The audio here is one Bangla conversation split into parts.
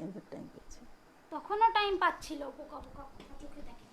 এবার টাইম পেয়েছে। তখনও টাইম পাচ্ছিল, বোকা বোকা চোখে দেখে।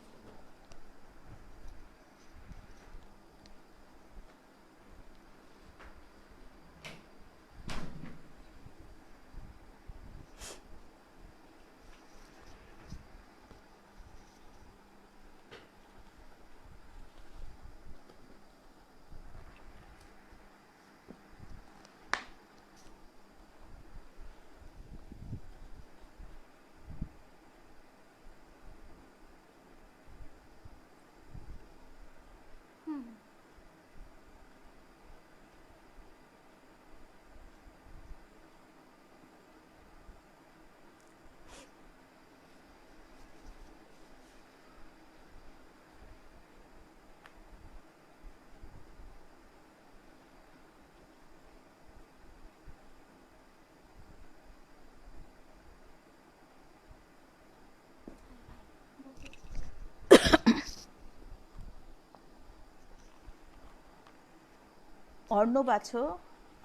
অর্ণব আছো?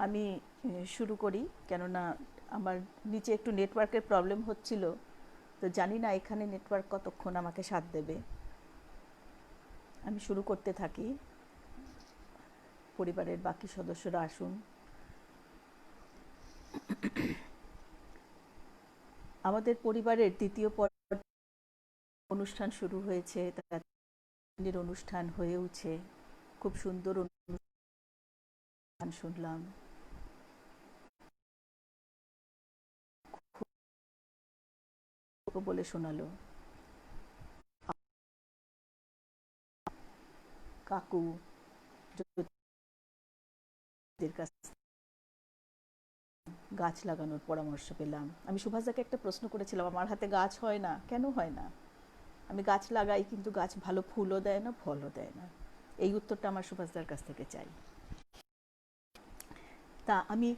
আমি শুরু করি, কেননা আমার নিচে একটু নেটওয়ার্কের প্রবলেম হচ্ছিল, তো জানি না এখানে নেটওয়ার্ক কতক্ষণ আমাকে সাথ দেবে। আমি শুরু করতে থাকি, পরিবারের বাকি সদস্যরা আসুন। আমাদের পরিবারের দ্বিতীয় অনুষ্ঠান শুরু হয়েছে, তাদের অনুষ্ঠান হয়েওছে, খুব সুন্দর অনুষ্ঠান শুনলাম। বলে শোনালো কাকু কাছ গাছ লাগানোর পরামর্শ পেলাম। আমি সুভাষদাকে একটা প্রশ্ন করেছিলাম, আমার হাতে গাছ হয় না, কেন হয় না? আমি গাছ লাগাই, কিন্তু গাছ ভালো ফুলও দেয় না, ফলও দেয় না। এই উত্তরটা আমার সুভাষদার কাছ থেকে চাই। তা আমি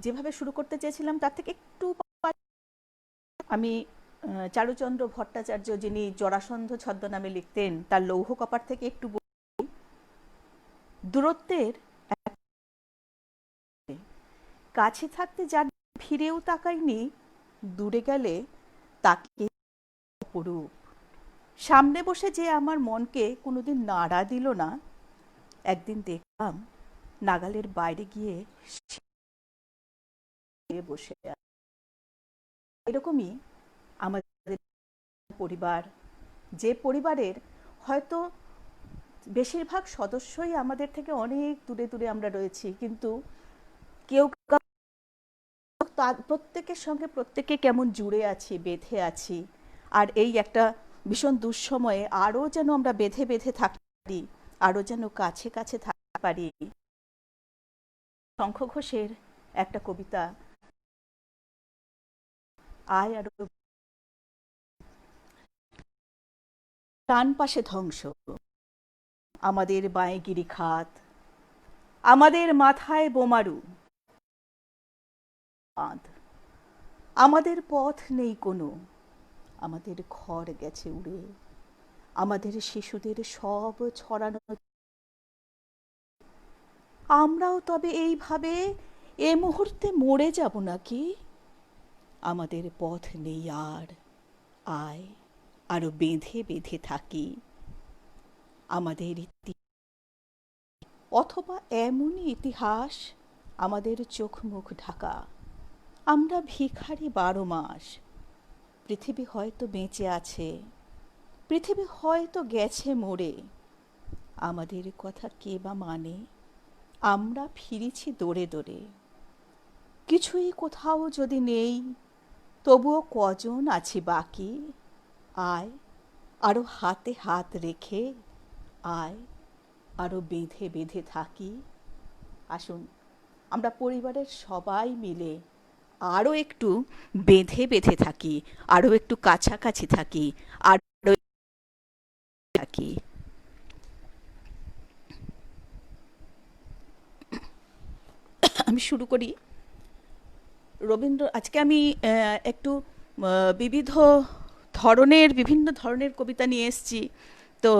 যেভাবে শুরু করতে চেয়েছিলাম তার থেকে একটু আমি চারুচন্দ্র ভট্টাচার্য, যিনি জরাসন্ধ ছদ্মনামে লিখতেন, তার লৌহ কপাট থেকে একটু দূরত্বের কাছে থাকতে যার ফিরেও তাকাইনি, দূরে গেলে তাকে অপরূপ। সামনে বসে যে আমার মনকে কোনোদিন নাড়া দিল না, একদিন দেখলাম নাগালের বাইরে গিয়ে বসে। এরকমই আমাদের পরিবার, যে পরিবারের হয়তো বেশিরভাগ সদস্যই আমাদের থেকে অনেক দূরে দূরে আমরা রয়েছি, কিন্তু কেউ প্রত্যেকের সঙ্গে প্রত্যেকে কেমন জুড়ে আছি, বেঁধে আছি। আর এই একটা ভীষণ দুঃসময়ে আরও যেন আমরা বেঁধে বেঁধে থাকতে পারি, আরও যেন কাছে কাছে থাকতে পারি। শঙ্খ ঘোষের একটা কবিতা, আয় আরো ডান পাশে ধ্বংস, আমাদের বাঁয়ে গিরিখাত, আমাদের মাথায় বোমারু বাঁধ, আমাদের পথ নেই কোনো, আমাদের ঘর গেছে উড়ে, আমাদের শিশুদের সব ছড়ানো। আমরাও তবে এইভাবে এ মুহূর্তে মরে যাব নাকি? আমাদের পথ নেই আর, আয় আরো বেঁধে বেঁধে থাকি আমাদের অথবা এমনই ইতিহাস আমাদের চোখ মুখ ঢাকা। আমরা ভিখারি 12 মাস। পৃথিবী হয়তো বেঁচে আছে, পৃথিবী হয়তো গেছে মরে, আমাদের কথা কে বা মানে? আমরা ফিরেছি দৌড়ে দৌড়ে। কিছুই কোথাও যদি নেই, তবুও কজন আছি বাকি? আয় আরো হাতে হাত রেখে, আয় আরো বেঁধে বেঁধে থাকি। আসুন আমরা পরিবারের সবাই মিলে আরও একটু বেঁধে বেঁধে থাকি, আরও একটু কাছাকাছি থাকি, আরও থাকি। আমি শুরু করি। আজকে আমি একটু বিভিন্ন ধরনের কবিতা নিয়ে এসেছি। তো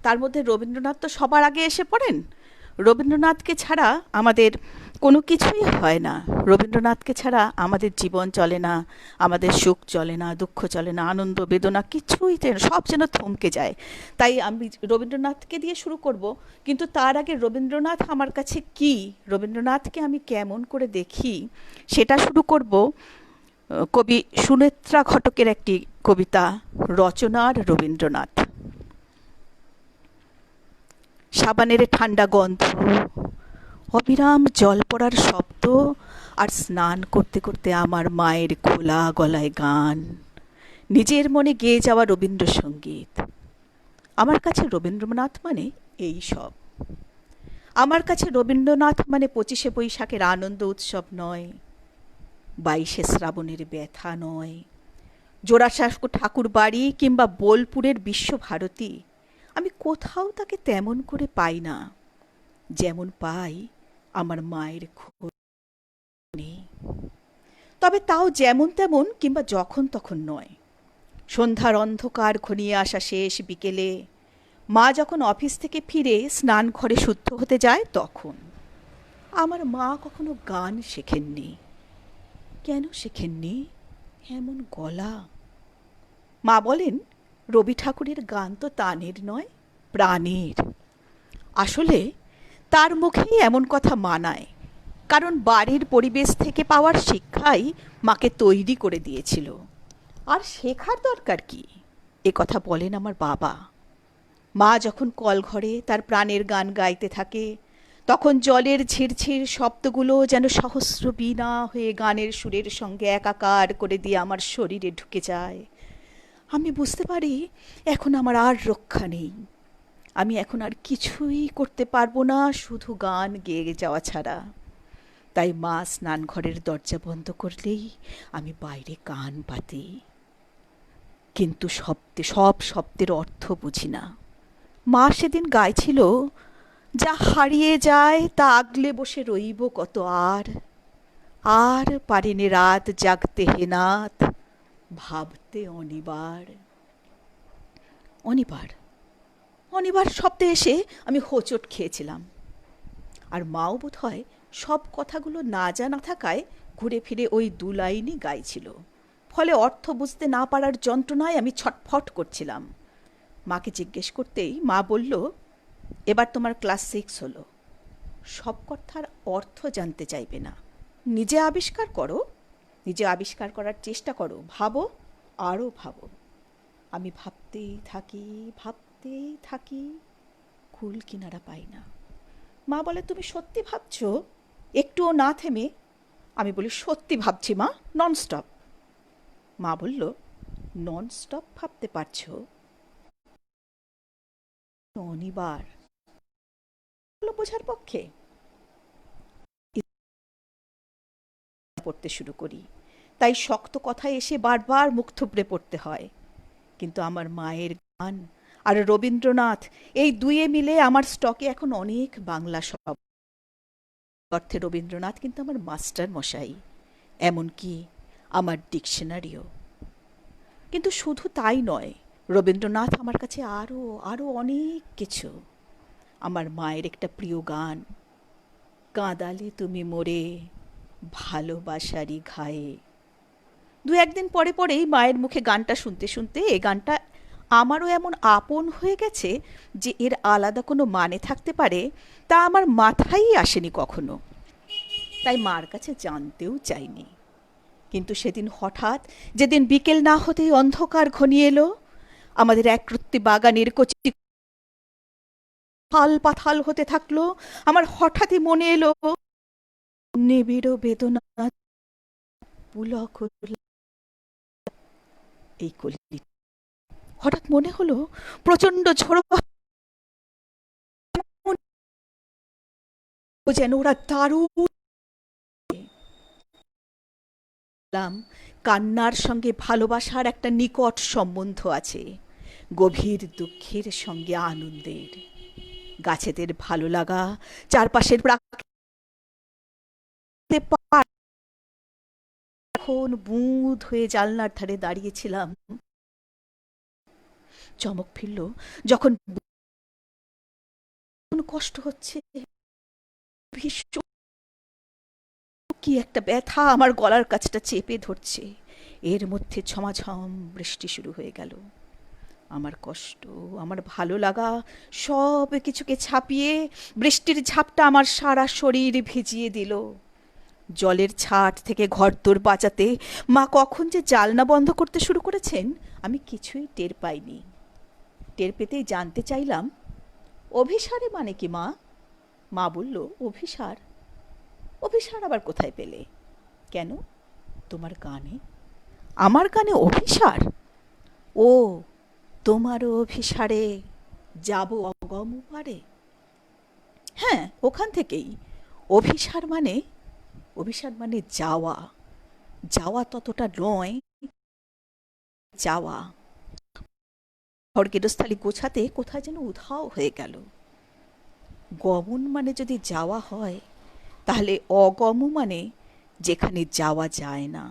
তার মধ্যে রবীন্দ্রনাথ তো সবার আগে এসে পড়েন। রবীন্দ্রনাথকে ছাড়া আমাদের কোনো কিছুই হয় না। রবীন্দ্রনাথকে ছাড়া আমাদের জীবন চলে না, আমাদের সুখ চলে না, দুঃখ চলে না, আনন্দ বেদনা কিছুই সব যেন থমকে যায়। তাই আমি রবীন্দ্রনাথকে দিয়ে শুরু করব, কিন্তু তার আগে রবীন্দ্রনাথ আমার কাছে কি, রবীন্দ্রনাথকে আমি কেমন করে দেখি, সেটা শুরু করব কবি সুনেত্রা ঘটকের একটি কবিতা, রচনার রবীন্দ্রনাথ। সাবানের ঠান্ডা গন্ধ, অবিরাম জল পড়ার শব্দ, আর স্নান করতে করতে আমার মায়ের খোলা গলায় গান, নিজের মনে গেয়ে যাওয়া রবীন্দ্রসঙ্গীত। আমার কাছে রবীন্দ্রনাথ মানে এই সব। আমার কাছে রবীন্দ্রনাথ মানে 25শে বৈশাখের আনন্দ উৎসব নয়, 22শে শ্রাবণের ব্যথা নয়, জোড়াসাঁকো ঠাকুর বাড়ি কিংবা বোলপুরের বিশ্বভারতী। আমি কোথাও তাকে তেমন করে পাই না যেমন পাই আমার মায়ের খোঁজে। তবে তাও যেমন তেমন কিংবা যখন তখন নয়। সন্ধ্যার অন্ধকার ঘনিয়ে আসা শেষ বিকেলে মা যখন অফিস থেকে ফিরে স্নান ঘরে শুদ্ধ হতে যায়, তখন। আমার মা কখনো গান শেখেননি। কেন শেখেননি এমন গলা? মা বলেন, রবি ঠাকুরের গান তো তানের নয়, প্রাণের। আসলে তার মুখেই এমন কথা মানায়, কারণ বাড়ির পরিবেশ থেকে পাওয়ার শিক্ষাই মাকে তৈরি করে দিয়েছিল। আর শেখার দরকার কি, এ কথা বলেন আমার বাবা। মা যখন কলঘরে তার প্রাণের গান গাইতে থাকে, তখন জলের ঝিরঝির শব্দগুলো যেন সহস্র বীণা হয়ে গানের সুরের সঙ্গে একাকার করে দিয়ে আমার শরীরে ঢুকে যায়। আমি বুঝতে পারি এখন আমার আর রক্ষা নেই, আমি এখন আর কিছুই করতে পারবো না, শুধু গান গেয়ে যাওয়া ছাড়া। তাই মা স্নানঘরের দরজা বন্ধ করলেই আমি বাইরে কান পাতি, কিন্তু সব শব্দের অর্থ বুঝি না। মা সেদিন গাইছিল, যা হারিয়ে যায় তা আগলে বসে রইব কত, আর আর পারিনি রাত জাগতে হে নাথ, ভাবতে অনিবার। অনিবার অনিবার শব্দে এসে আমি হোঁচট খেয়েছিলাম। আর মাও বোধ হয় সব কথাগুলো না জানা থাকায় ঘুরে ফিরে ওই 2 লাইনই গাইছিল। ফলে অর্থ বুঝতে না পারার যন্ত্রণায় আমি ছটফট করছিলাম। মাকে জিজ্ঞেস করতেই মা বলল, এবার তোমার ক্লাস 6 হলো, সব কথার অর্থ জানতে চাইবে না, নিজে আবিষ্কার করো, নিজে আবিষ্কার করার চেষ্টা করো, ভাবো, আরও ভাবো। আমি ভাবতেই থাকি, কুল কিনারা পাই না। মা বলে, তুমি সত্যি ভাবছো? একটুও না থেমে। আমি বলি, সত্যি ভাবছি মা, ননস্টপ। মা বলল, ননস্টপ ভাবতে পারছো? অনিবার বোঝার পক্ষে পড়তে শুরু করি, তাই শক্ত কথায় এসে বারবার মুখ থুবড়ে পড়তে হয়। কিন্তু আমার মায়ের গান আর রবীন্দ্রনাথ, এই দুয়ে মিলে আমার স্টকে এখন অনেক বাংলা শব্দ। অর্থে রবীন্দ্রনাথ কিন্তু আমার মাস্টার মশাই, এমনকি আমার ডিকশনারিও। কিন্তু শুধু তাই নয়, রবীন্দ্রনাথ আমার কাছে আরও আরও অনেক কিছু। আমার মায়ের একটা প্রিয় গান, কাঁদালে তুমি মোরে ভালোবাসারই ঘায়ে। 2-1 দিন পরে পরেই মায়ের মুখে গানটা শুনতে শুনতে এ গানটা আমারও এমন আপন হয়ে গেছে যে এর আলাদা কোনো মানে থাকতে পারে তা আমার মাথায়ই আসেনি কখনো। তাই মার কাছে জানতেও চাইনি। কিন্তু সেদিন হঠাৎ, যেদিন বিকেল না হতেই অন্ধকার ঘনিয়ে এলো, আমাদের একরত্তি বাগানের কচি পাল পাথাল হতে থাকলো, আমার হঠাৎই মনে এলো নিবিড় বেদনা পুলক এই কলি। হঠাৎ মনে হলো প্রচন্ড ঝোড়ো যেন ওরা দারুণ। কান্নার সঙ্গে ভালোবাসার একটা নিকট সম্বন্ধ আছে, গভীর দুঃখের সঙ্গে আনন্দের। গাছেদের ভালো লাগা, চারপাশের এখন বুঁদ হয়ে জানলার ধারে দাঁড়িয়েছিলাম। চমক ফিরল যখন কষ্ট হচ্ছে, ভীষণ কি একটা ব্যথা আমার গলার কাছটা চেপে ধরছে। এর মধ্যে ঝমাঝম বৃষ্টি শুরু হয়ে গেল। আমার কষ্ট, আমার ভালো লাগা সব কিছুকে ছাপিয়ে বৃষ্টির ঝাপটা আমার সারা শরীর ভিজিয়ে দিল। জলের ছাট থেকে ঘরদোর বাঁচাতে মা কখন যে জালনা বন্ধ করতে শুরু করেছেন আমি কিছুই টের পাইনি। টের পেতেই জানতে চাইলাম, অভিসারে মানে কি মা? মা বলল, অভিসার? অভিসার আবার কোথায় পেলে? কেন, তোমার গানে? আমার গানে অভিসার? ও, তোমারও অভিসারে যাব অগম পারে। হ্যাঁ, ওখান থেকেই। অভিসার মানে, অভিসার মানে যাওয়া। যাওয়া ততটা নয়, যাওয়া। খড়গেরস্থালি গোছাতে কোথায় যেন উধাও হয়ে গেল। গমন মানে যদি যাওয়া হয়, তাহলে অগম মানে যেখানে যাওয়া যায় না।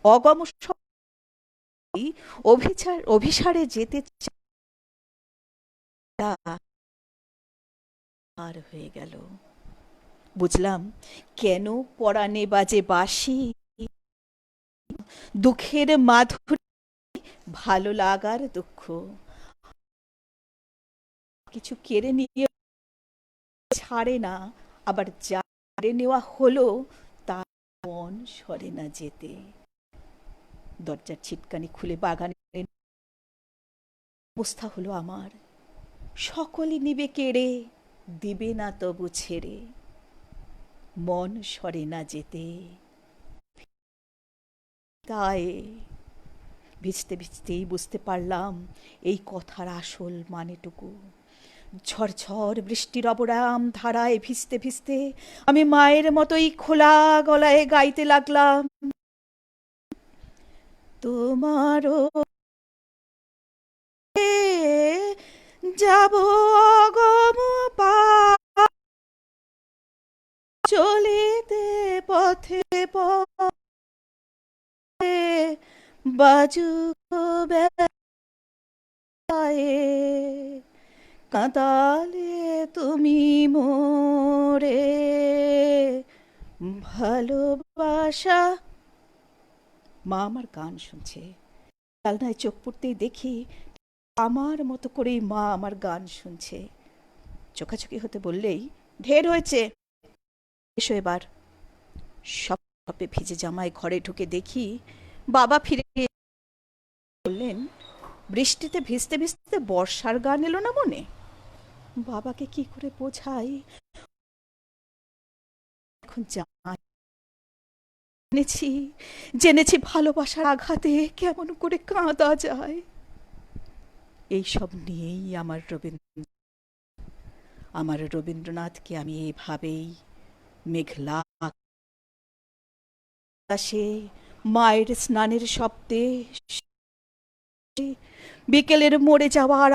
অগম অভিসারে যেতে আর হয়ে গেল। বুঝলাম কেন পরাণে বাজে বাঁশি, দুঃখের মাধুরী, ভালো লাগার দুঃখ। কিছু কেড়ে নিয়ে ছাড়ে না, আবার যা কেড়ে নেওয়া হলো তা মন সরে না যেতে। দরজার ছিটকানি খুলে বাগানে অবস্থা হলো আমার। সকলে নিবে কেড়ে, দিবে না তবু ছেড়ে, মন সরে না যেতে। তাই ভিজতে ভিজতেই বুঝতে পারলাম এই কথার আসল মানেটুকু। ঝরঝর বৃষ্টির অবরাম ধারায় ভিজতে ভিজতে আমি মায়ের মতোই খোলা গলায় গাইতে লাগলাম, তোমারও যাব অগম পা, চলিতে পথে পথে বাজুক বেলায়ে, কাঁদালে তুমি মোরে ভালোবাসা। মা আমার গান শুনছে। জানলায় চোখ পড়তেই দেখি আমার মতো করেই মা আমার গান শুনছে। চোখাচোখি হতে বললেই, ঢের হয়েছে, এসো এবার। সপে ভিজে জামায় ঘরে ঢুকে দেখি বাবা ফিরে বললেন, বৃষ্টিতে ভিজতে ভিজতে বর্ষার গান এলো না মনে? বাবাকে কি করে বোঝাই এখন জেনেছি, জেনেছি ভালোবাসার আঘাতে কেমন করে কাঁদা যায়। এইসব নিয়েই আমার রবীন্দ্রনাথকে আমি এভাবেই মেঘলা আকাশে মায়ের স্নানের শব্দে, বিকেলের মরে যাওয়ার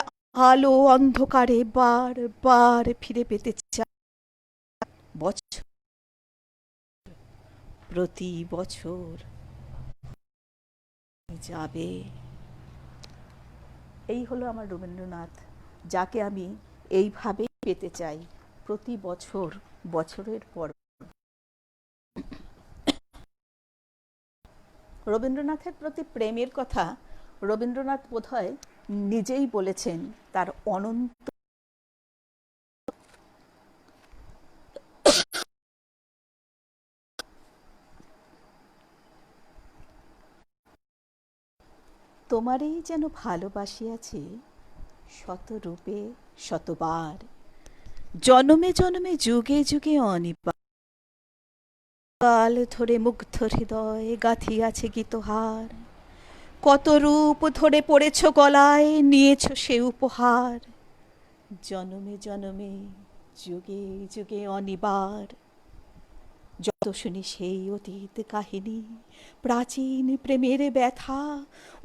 আলো অন্ধকারে বার বার ফিরে পেতে চাই। বছর প্রতি বছর যাবে। এই হলো আমার রবীন্দ্রনাথ, যাকে আমি এইভাবে পেতে চাই প্রতি বছর, বছরের পর। রবীন্দ্রনাথের প্রতি প্রেমের কথা রবীন্দ্রনাথ বোধহয় নিজেই বলেছেন তার অনন্ত। তোমারই যেন ভালোবাসিয়াছি শত রূপে শতবার, জনমে জনমে যুগে যুগে অনিবার, কাল ধরে মুগ্ধ হৃদয় গাঁথিয়াছে গীতহার, কত রূপ ধরে পড়েছ গলায় নিয়েছ সে উপহার, জনমে জনমে যুগে যুগে অনিবার। যত শুনি সেই অতীত কাহিনী, প্রাচীন প্রেমের ব্যথা,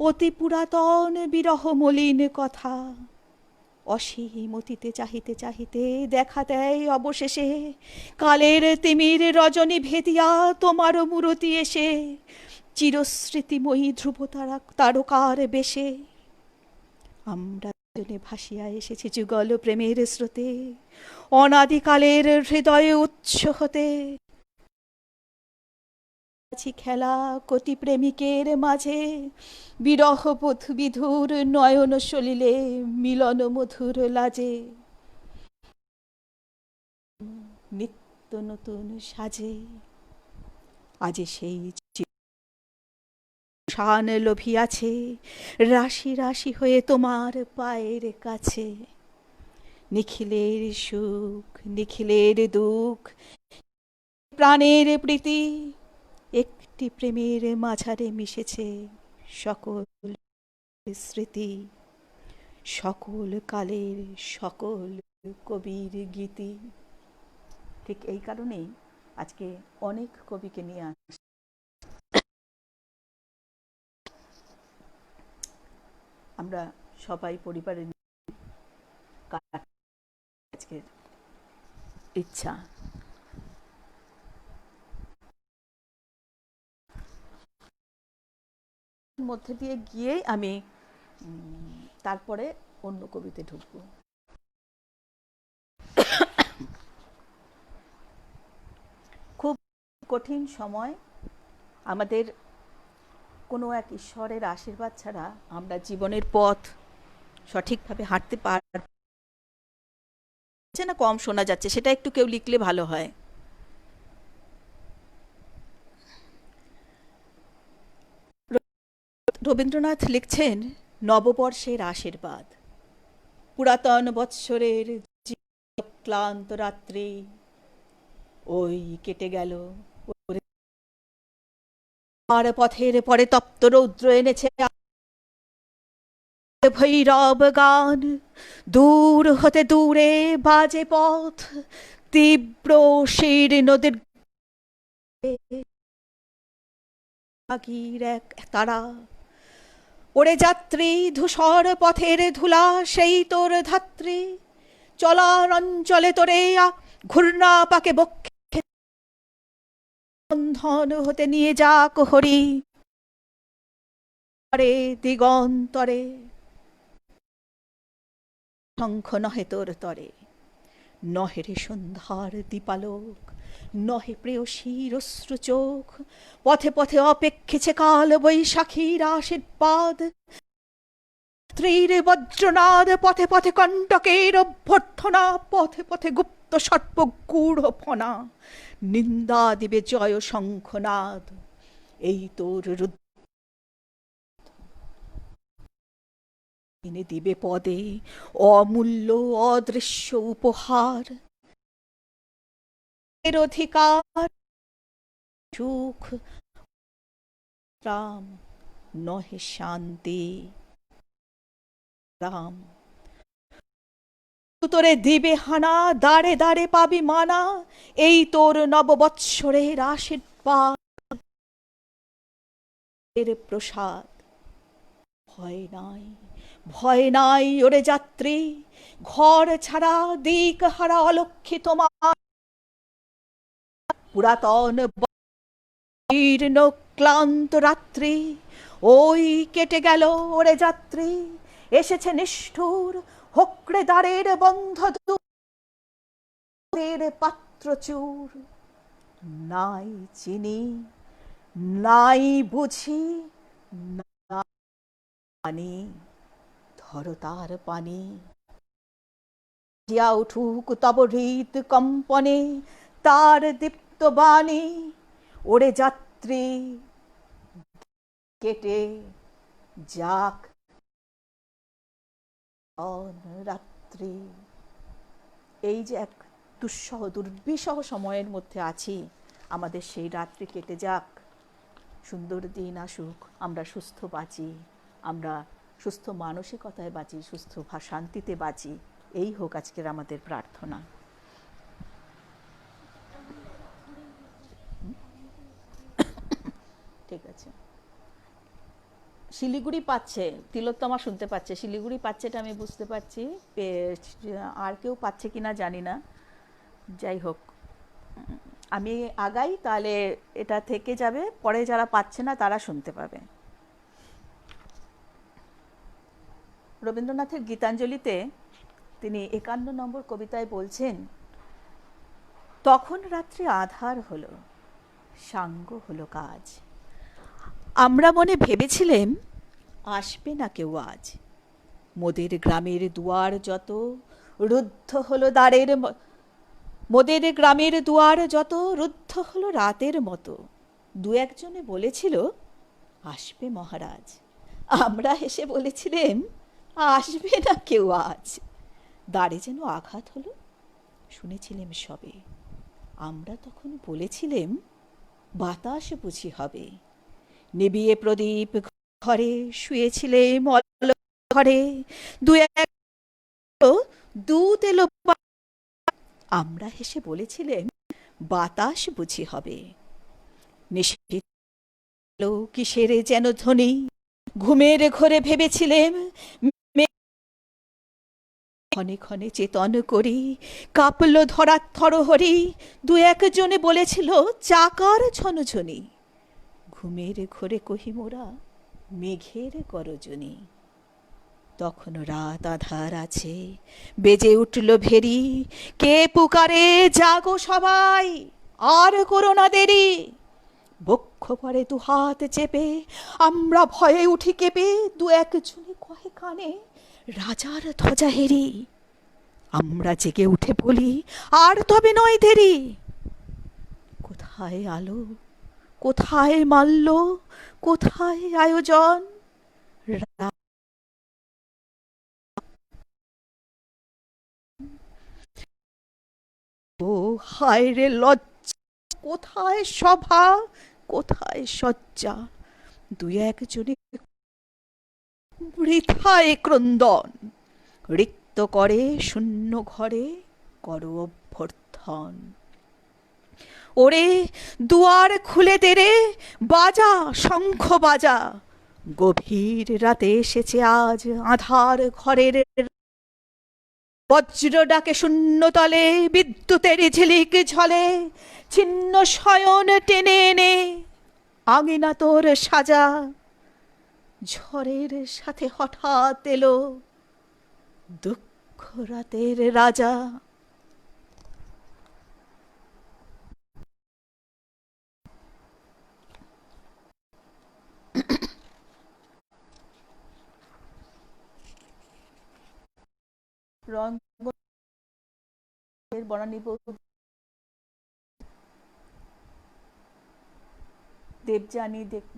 অতি পুরাতন বিরহ মলিন কথা, অসীম অতীতে চাহিতে চাহিতে দেখা দেয় অবশেষে কালের তিমির রজনী ভেদিয়া তোমার মূরতি এসে, চিরস্মৃতিময়ী ধ্রুব তারকার বেশে। আমরা ভাসিয়া এসেছি যুগল প্রেমের স্রোতে, অনাদিকালের হৃদয়ে উৎস হতে। আছি খেলা কোটি প্রেমিকের মাঝে, বিরহ পথ বিধুর নয়ন সলিলে মিলন মধুর লাজে, নিত্য নতুন সাজে। আজ সেই শান লোভিয়াছে রাশি রাশি হয়ে তোমার পায়ের কাছে। নিখিলের সুখ নিখিলের দুঃখ, প্রাণের প্রীতি, একটি প্রেমের মাঝারে মিশেছে সকল স্মৃতি, সকল কালের সকল কবির গীতি। ঠিক এই কারণেই আজকে অনেক কবিকে নিয়ে আমরা সবাই পরিবারের আজকের ইচ্ছা। মধ্যে দিয়ে গিয়ে আমি তারপরে অন্য কবিতে ঢুকবো। খুব কঠিন সময়, আমাদের কোনো এক ঈশ্বরের আশীর্বাদ ছাড়া আমরা জীবনের পথ সঠিকভাবে হাঁটতে পারছে না। কম শোনা যাচ্ছে, সেটা একটু কেউ লিখলে ভালো হয়। রবীন্দ্রনাথ লিখছেন নববর্ষের আশীর্বাদ। পুরাতন বৎসরের ক্লান্ত রাত্রি ওই কেটে গেল, আর পথের পরে তপ্ত রৌদ্র এনেছে ভৈরব গান। দূর হতে দূরে বাজে পথ, তীব্র শির নদীর এক তারা। ওরে যাত্রী ধূসর পথের ধুলা সেই তোর ধাত্রী, চলার অঞ্চলে তোরে ঘূর্ণা পাকে বক্ষে বন্ধন হতে নিয়ে যাক হরি দিগন্তরে। শঙ্খ নহে তোর তরে, নহে রে সন্ধ্যার দীপালোক, নহে প্রেয়সীর অশ্রু চোখ। পথে পথে অপেক্ষেছে কাল বৈশাখীর আশীর্বাদ। স্ত্রীর বজ্রনাদ, পথে পথে কণ্টকের অভ্যর্থনা, পথে পথে গুপ্ত সর্প গূঢ় ফনা। নিন্দা দিবে জয় শঙ্খনাদ, এই তোর এনে দিবে পদে অমূল্য অদৃশ্য উপহার। এর অধিকার সুখ রাম, নহে শান্তি রাম। তোরে দিবে হানা, দাঁড়ে দাঁড়ে পাবি মানা, এই তোর নববৎসরের আশীর্বাদ এর প্রসাদ। ভয় নাই ভয় নাই ওরে যাত্রী, ঘর ছাড়া দিক হারা অলক্ষী তোমার। পুরাতন জীর্ণ ক্লান্ত রাত্রি ওই কেটে গেল ওরে যাত্রী। এসেছে নিষ্ঠুর হকড়ে দ্বারের বন্ধ দুরের পাত্র চুর। নাই চিনি নাই বুঝি পানি, ধরো তার পানি। জিয়া উঠুক তব হৃদ কম্পনে তার দীপ্ত বাণী। ওরে যাত্রী কেটে যাক রাত্রি। এই যে এক দুঃসহ দুর্বিষহ সময়ের মধ্যে আছি, আমাদের সেই রাত্রি কেটে যাক, সুন্দর দিন আসুক, আমরা সুস্থ বাঁচি, আমরা সুস্থ মানসিকতায় বাঁচি, সুস্থ শান্তিতে বাঁচি। এই হোক আজকের আমাদের প্রার্থনা। ঠিক আছে। শিলিগুড়ি পাচ্ছে, তিলোত্তমা শুনতে পাচ্ছে, শিলিগুড়ি পাচ্ছে, এটা আমি বুঝতে পারছি। আর কেউ পাচ্ছে কিনা জানি না। যাই হোক, আমি আগাই, তাহলে এটা থেকে যাবে, পরে যারা পাচ্ছে না তারা শুনতে পাবে। রবীন্দ্রনাথের গীতাঞ্জলিতে তিনি ৫১ নম্বর কবিতায় বলছেন, তখন রাত্রি আধার হলো, সাঙ্গ হলো কাজ। আমরা মনে ভেবেছিলেম আসবে না কেউ আজ। মোদের গ্রামের দুয়ার যত রুদ্ধ হলো দ্বারের মোদের গ্রামের দুয়ার যত রুদ্ধ হলো রাতের মতো। দু একজনে বলেছিল আসবে মহারাজ। আমরা হেসে বলেছিলেম আসবে না কেউ আজ। দ্বারে যেন আঘাত হলো, শুনেছিলেম সবে। আমরা তখন বলেছিলেম বাতাস বুঝি হবে। নিবিয়ে প্রদীপ ঘরে শুয়েছিলেম ঘরে, দু এক দূত এলো। আমরা হেসে বলেছিলেম বাতাস বুঝি হবে। নিষেধ কিসের যেন ধ্বনি, ঘুমের ঘরে ভেবেছিলেম ক্ষণে ক্ষণে চেতন করি, কাঁপল ধরার থরহরি। দু একজনে বলেছিল চাকার ঝনঝনি। ঘুমের ঘরে কহি মোরা মেঘের গরজনি। তখন রাত আধার আছে, বেজে উঠল ভেরি। কে পুকারে জাগো সবাই, আর করো না দেরি। বক্ষ পরে দু হাত চেপে আমরা ভয়ে উঠি কেঁপে। দু একজনে কহে কানে রাজার ধ্বজা হেরি। আমরা জেগে উঠে বলি আর তবে নয় দেরি। কোথায় আলো, কোথায় মাল্য, কোথায় আয়োজন? ও হায় রে লজ্জা, কোথায় সভা, কোথায় সজ্জা? দুই একজনে বৃথায় ক্রন্দন। রিক্ত করে শূন্য ঘরে করো অভ্যর্থন। ওরে দুয়ার খুলে দেরে, বাজা শঙ্খ বাজা। গভীর রাতে এসেছে আজ আধার ঘরের। বজ্র ডাকে শূন্য তলে, বিদ্যুতের ঝিলিক ঝলে। ছিন্ন শয়ন টেনে এনে আঙিনা তোর সাজা। ঝড়ের সাথে হঠাৎ এলো দুঃখ রাতের রাজা। রঙ্গের বনানী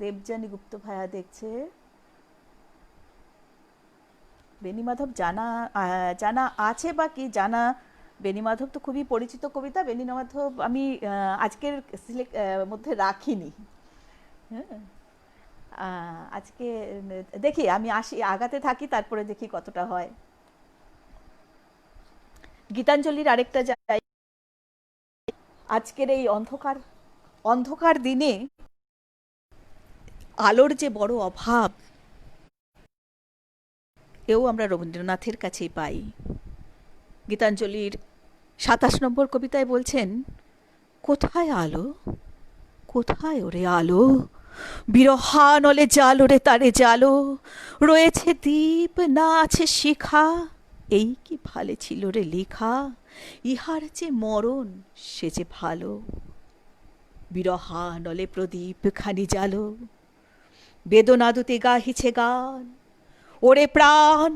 দেবযানী গুপ্ত ভায়া দেখছে। বেণীমাধব জানা জানা আছে বা কি জানা। বেণীমাধব তো খুবই পরিচিত কবিতা। বেণীমাধব আমি আজকের মধ্যে রাখিনি। হ্যাঁ, আজকে দেখি, আমি আসি আগাতে থাকি, তারপরে দেখি কতটা হয়। গীতাঞ্জলির আরেকটা যাই। আজকের এই অন্ধকার অন্ধকার দিনে আলোর যে বড় অভাব, এও আমরা রবীন্দ্রনাথের কাছেই পাই। গীতাঞ্জলির ২৭ নম্বর কবিতায় বলছেন কোথায় আলো, কোথায় ওরে আলো? বিরহা নলে জালো রে তারে জালো। রয়েছে দ্বীপ না আছে শিখা, এই কি ভালে ছিল রে লেখা। ইহার যে মরণ সে যে ভালো। বিরহা নলে প্রদীপ খানি জালো, বেদনাদুতে গাহিছে গান। ওরে প্রাণ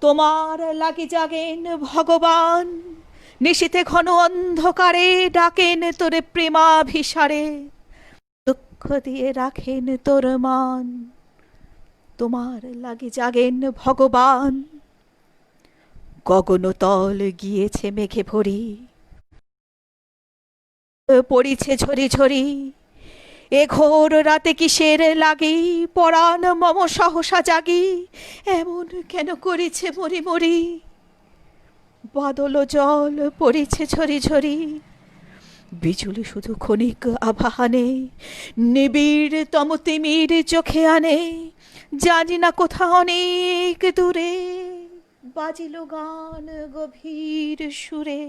তোমার লাগি জাগেন ভগবান। নিশীথে ঘন অন্ধকারে ডাকেন তোরে প্রেমাভিসারে। দুঃখ দিয়ে রাখেন তোর মান, তোমার লাগি জাগেন ভগবান। গগনতল গিয়েছে মেঘে ভরি, পড়িছে ঝরি ঝরি। এ ঘোর রাতে কিসের লাগি, পরাণ মম সহসা জাগি। এমন কেন করিছে মরি মরি, বাদল জল পড়িছে ঝরি ঝরি। বিজুলি শুধু ক্ষণিক আভাহানে, নিবিড় তম তিমির চোখে আনে। জানি না কোথা অনেক দূরে, বাজিল গান গভীর সুরে।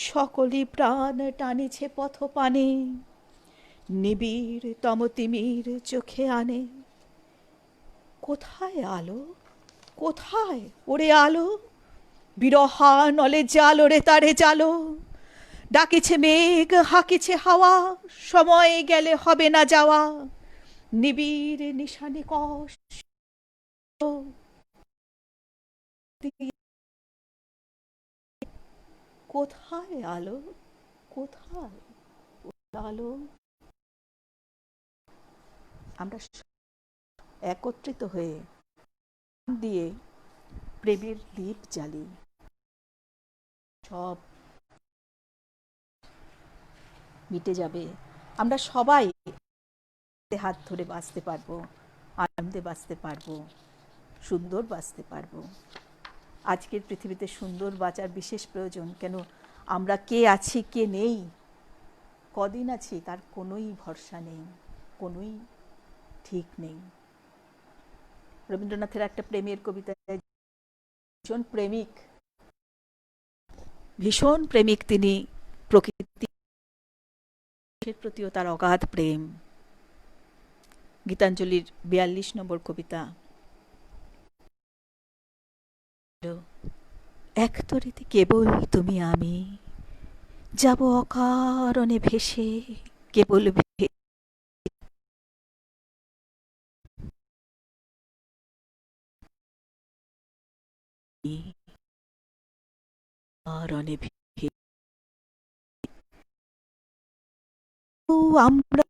সকলি প্রাণ টানিছে পথ পানে, নিবিড় তম তিমির চোখে আনে। কোথায় আলো, কোথায় ওরে আলো? বিরহা নলে জালো রে তারে জালো। ডাকিছে মেঘ হাকিছে হাওয়া, সময় গেলে হবে না যাওয়া, নিবিড় নিশানে কষ্ট কোথায় আলো, কোথায় আলো। আমরা একত্রিত হয়ে দিয়ে প্রেমের দীপ জ্বালি, সব মিটে যাবে। আমরা সবাই হাত ধরে বাঁচতে পারবো, আনন্দে বাঁচতে পারবো, সুন্দর বাঁচতে পারবো। আজকের পৃথিবীতে সুন্দর বাঁচার বিশেষ প্রয়োজন। কেন, আমরা কে আছি কে নেই, কদিন আছি তার কোনোই ভরসা নেই, কোনোই ঠিক নেই। রবীন্দ্রনাথের একটা প্রেমের কবিতা, ভীষণ প্রেমিক, ভীষণ প্রেমিক তিনি, প্রকৃতির প্রতিও তার অগাধ প্রেম। গীতাঞ্জলির ৪২ নম্বর কবিতা, এক তরিতে কেবল তুমি আমি, যাব অকারণে ভেসে, কেবল আমরা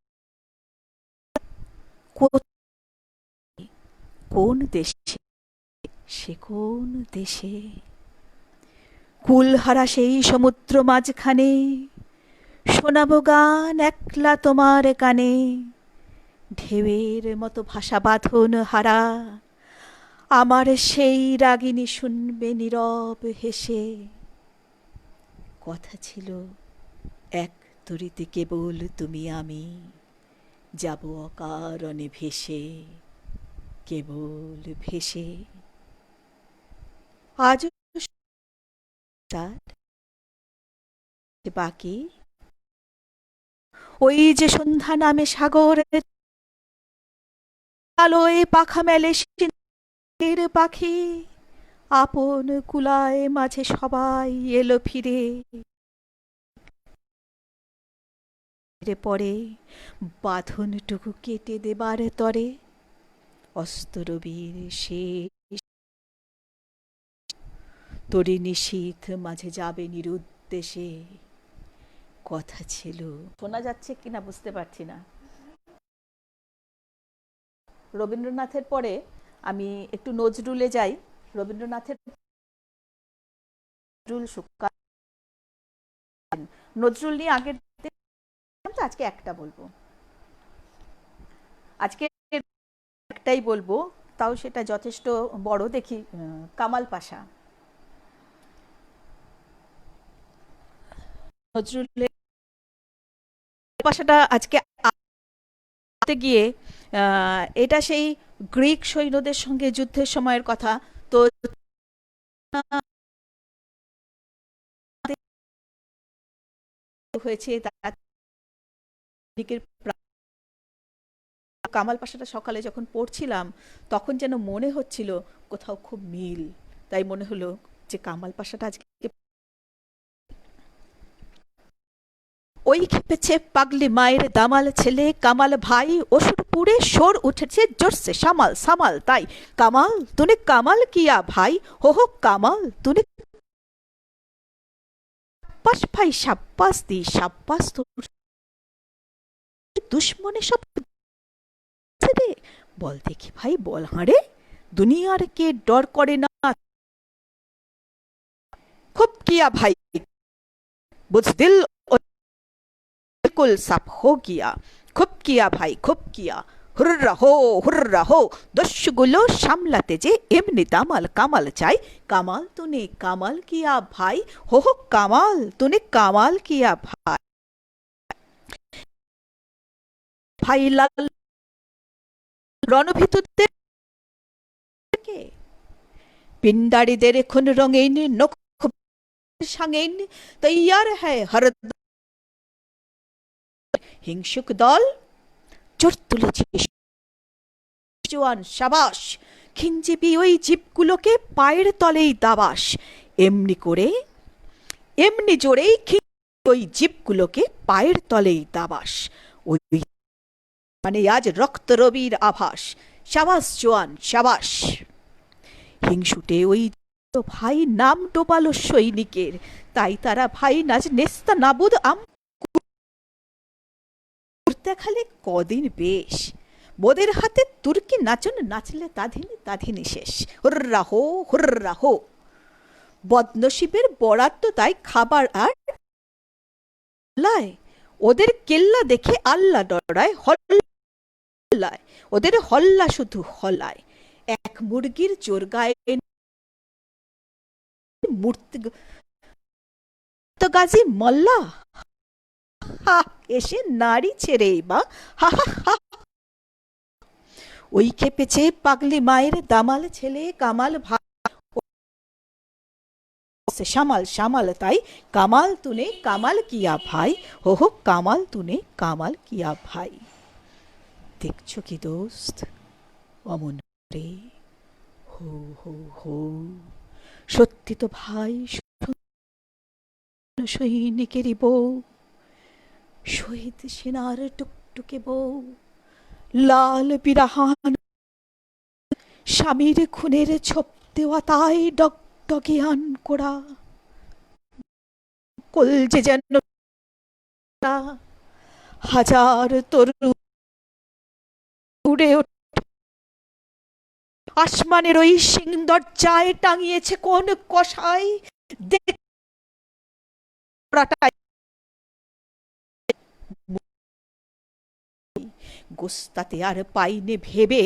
কোন দেশে, সে কোন দেশে, কুলহারা সেই সমুদ্র মাঝখানে, শোনাবো গান একলা তোমার কানে, ঢেউয়ের মতো ভাষা বাঁধন হারা, আমার সেই রাগিনী শুনবে নীরব হেসে। কথা ছিল এক তরিতে কেবল তুমি আমি, যাব অকারণে ভেসে, কেবল ভেসে। আজ বাকি ওই যে সন্ধ্যা নামে সাগর, আলোয় পাখা মেলে পাখি, আপন কুলায় মাঝে সবাই এলো ফিরে। পরে বাঁধনটুকু কেটে দেবার তরে, অস্ত রবির শেষ তরি নিশীথ মাঝে যাবে নিরুদ্দেশে। কথা ছিল, শোনা যাচ্ছে কিনা বুঝতে পারছি না। রবীন্দ্রনাথের পরে আমি একটু নজরুলে যাই। রবীন্দ্রনাথের নজরুল নিয়ে আগের, আজকে একটা বলবো, আজকে একটাই বলবো, তাও সেটা যথেষ্ট বড় দেখি। কামাল পাশা, নজরুলের পাশাটা আজকে গিয়ে, এটা সেই গ্রিক সৈন্যদের সঙ্গে যুদ্ধের সময়ের কথা। তো হয়েছে কামাল পাশাটা সকালে যখন পড়ছিলাম তখন যেন মনে হচ্ছিল কোথাও খুব মিল, তাই মনে হলো যে কামাল পাশাটা আজকে। ওই খেপেছে পাগলি মায়ের দামাল ছেলে, কামাল ভাই ওষুধ পুড়ে সর উঠেছে জোরসে, সামাল সামাল তাই, কামাল তুনে কামাল কিয়া ভাই, হো হো কামাল তুনে সাব্বাস ভাই, সাব্বাস দি সাব্বাস, তোর দুশ্মনে সব দে, বল দেখি ভাই বল, হাঁড়ে দুনিয়ার কে ডর করে না, খুব কিয়া ভাই বুঝদিল कुल सब हो गया, খুব কিয়া ভাই খুব কিয়া, হুর্রা হো দস্যুগুলো সামলাতে যে এমনি দামাল কামাল চাই, কামাল তুনে কামাল কিয়া ভাই, হো হো কামাল তুনে কামাল কিয়া ভাই। ভাই লাল রণভীতুদের পিন্ডারিদের এখন রঙিন নখ সাঙিন তৈয়ার হ্যায় হর হিংসুক দল জোর তুলেছে জোয়ান সাবাস, খিঞ্জিবি ওই জীবগুলোকে পায়ের তলেই দাবাস, এমনি করে এমনি জোরেই ওই জীবগুলোকে পায়ের তলেই দাবাস। ওই মানে আজ রক্ত রবির আভাস। সাবাস জোয়ান সাবাস। হিংসুটে ওই ভাই নাম ডোবালো সৈনিকের, তাই তারা ভাই নাজ নেস্তা নাবুদ দেখালে কদিন বেশ। বোদের হাতে তুর্কি নাচন নাচলে তাধিনী তাধিনী শেষ। হুর্রা হো হুর্রা হো। বদনসিবের বরাদ্দ তাই খাবার আর লাই। ওদের কেল্লা দেখে আল্লাহ ডরায়, হল্লায় ওদের হল্লা শুধু হলায়। এক মুরগির জোর গায়ে মূর্তি গাজী মল্লা হা এসে নারী ছেড়ে বা হা হা হা। ওই খেপেছে পাগলি মায়ের দামাল ছেলে কামাল ভাই। শামাল শামাল তাই কামাল তুনে কামাল কিয়া ভাই। হো হো কামাল তুনে কামাল কিয়া ভাই। দেখছো কি দোস্ত অমন রে, হো হো হো। সত্যি তো ভাই সৈনিকেরই বউ, শহীদ সেনার টুকটুকে বউ। লাল বিরাহান স্বামীর খুনের ছোপ দেওয়া তাই ডগডগিয়ান কোড়া। কলজে যেন হাজার তরু উড়ে আসমানের ওই সিং দরজায় টাঙিয়েছে কোন কষাই। গোস্তাতে আর পাইনে ভেবে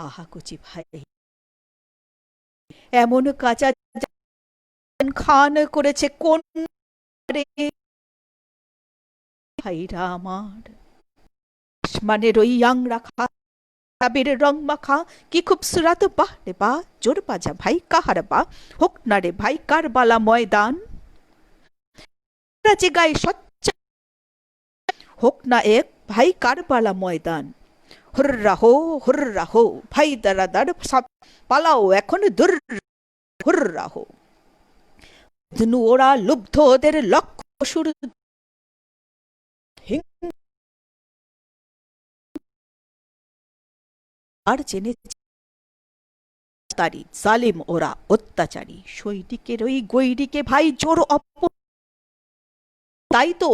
আহা কুচি ভাই এমন কাঁচা খান করেছে কোন ভাইরা আমার। আসমানের ওই আংরা খা কাবের রং মাখা কি খুবসুরাত বাহ রে বা। জোর বাজা ভাই কাহার বা, হোক না রে ভাই কারবালা ময়দান। যে গায়ে সচ্চা হোক না এক ভাই কারবালা ময়দান। হুর্রা হো ভাই দারাদার পালাও এখন দূর। হুর্রা হো ওরা লুব্ধ ওদের লক্ষ্য সুর আর জেনে তারি জালিম ওরা অত্যাচারী। সৈনিকের ওই গৈরিকে ভাই জোর তাই তো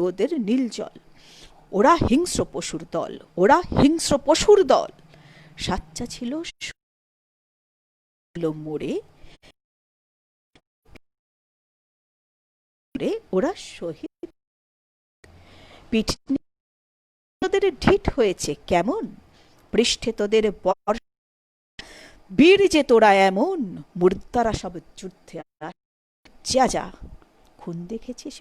ওদের নীলজল। ওরা হিংস্র পশুর দল, ওরা হিংস্র পশুর দল। সাচ্চা ছিল মোড়ে ওরা শহীদ পিঠ তোদের ঢিঠ হয়েছে কেমন। পৃষ্ঠে তোদের বীর যে তোরা এমন। মুর্দারা সব যুদ্ধে যা যা খুন দেখেছিস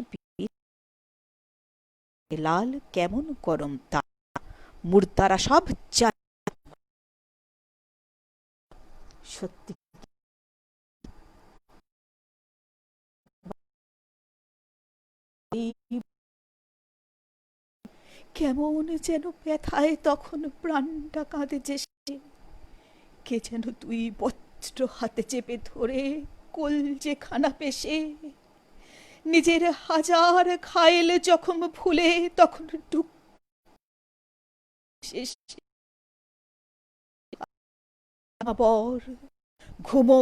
লাল কেমন গরম তা। মুর্দারা সব সত্যি কেমন যেন ব্যথায় তখন প্রাণটা কাঁদে যে। কে যেন তুই বজ্র হাতে চেপে ধরে কলজে খানা পেশে। নিজের হাজার খায়েল জখম ভুলে তখন ডুব বর ঘুমো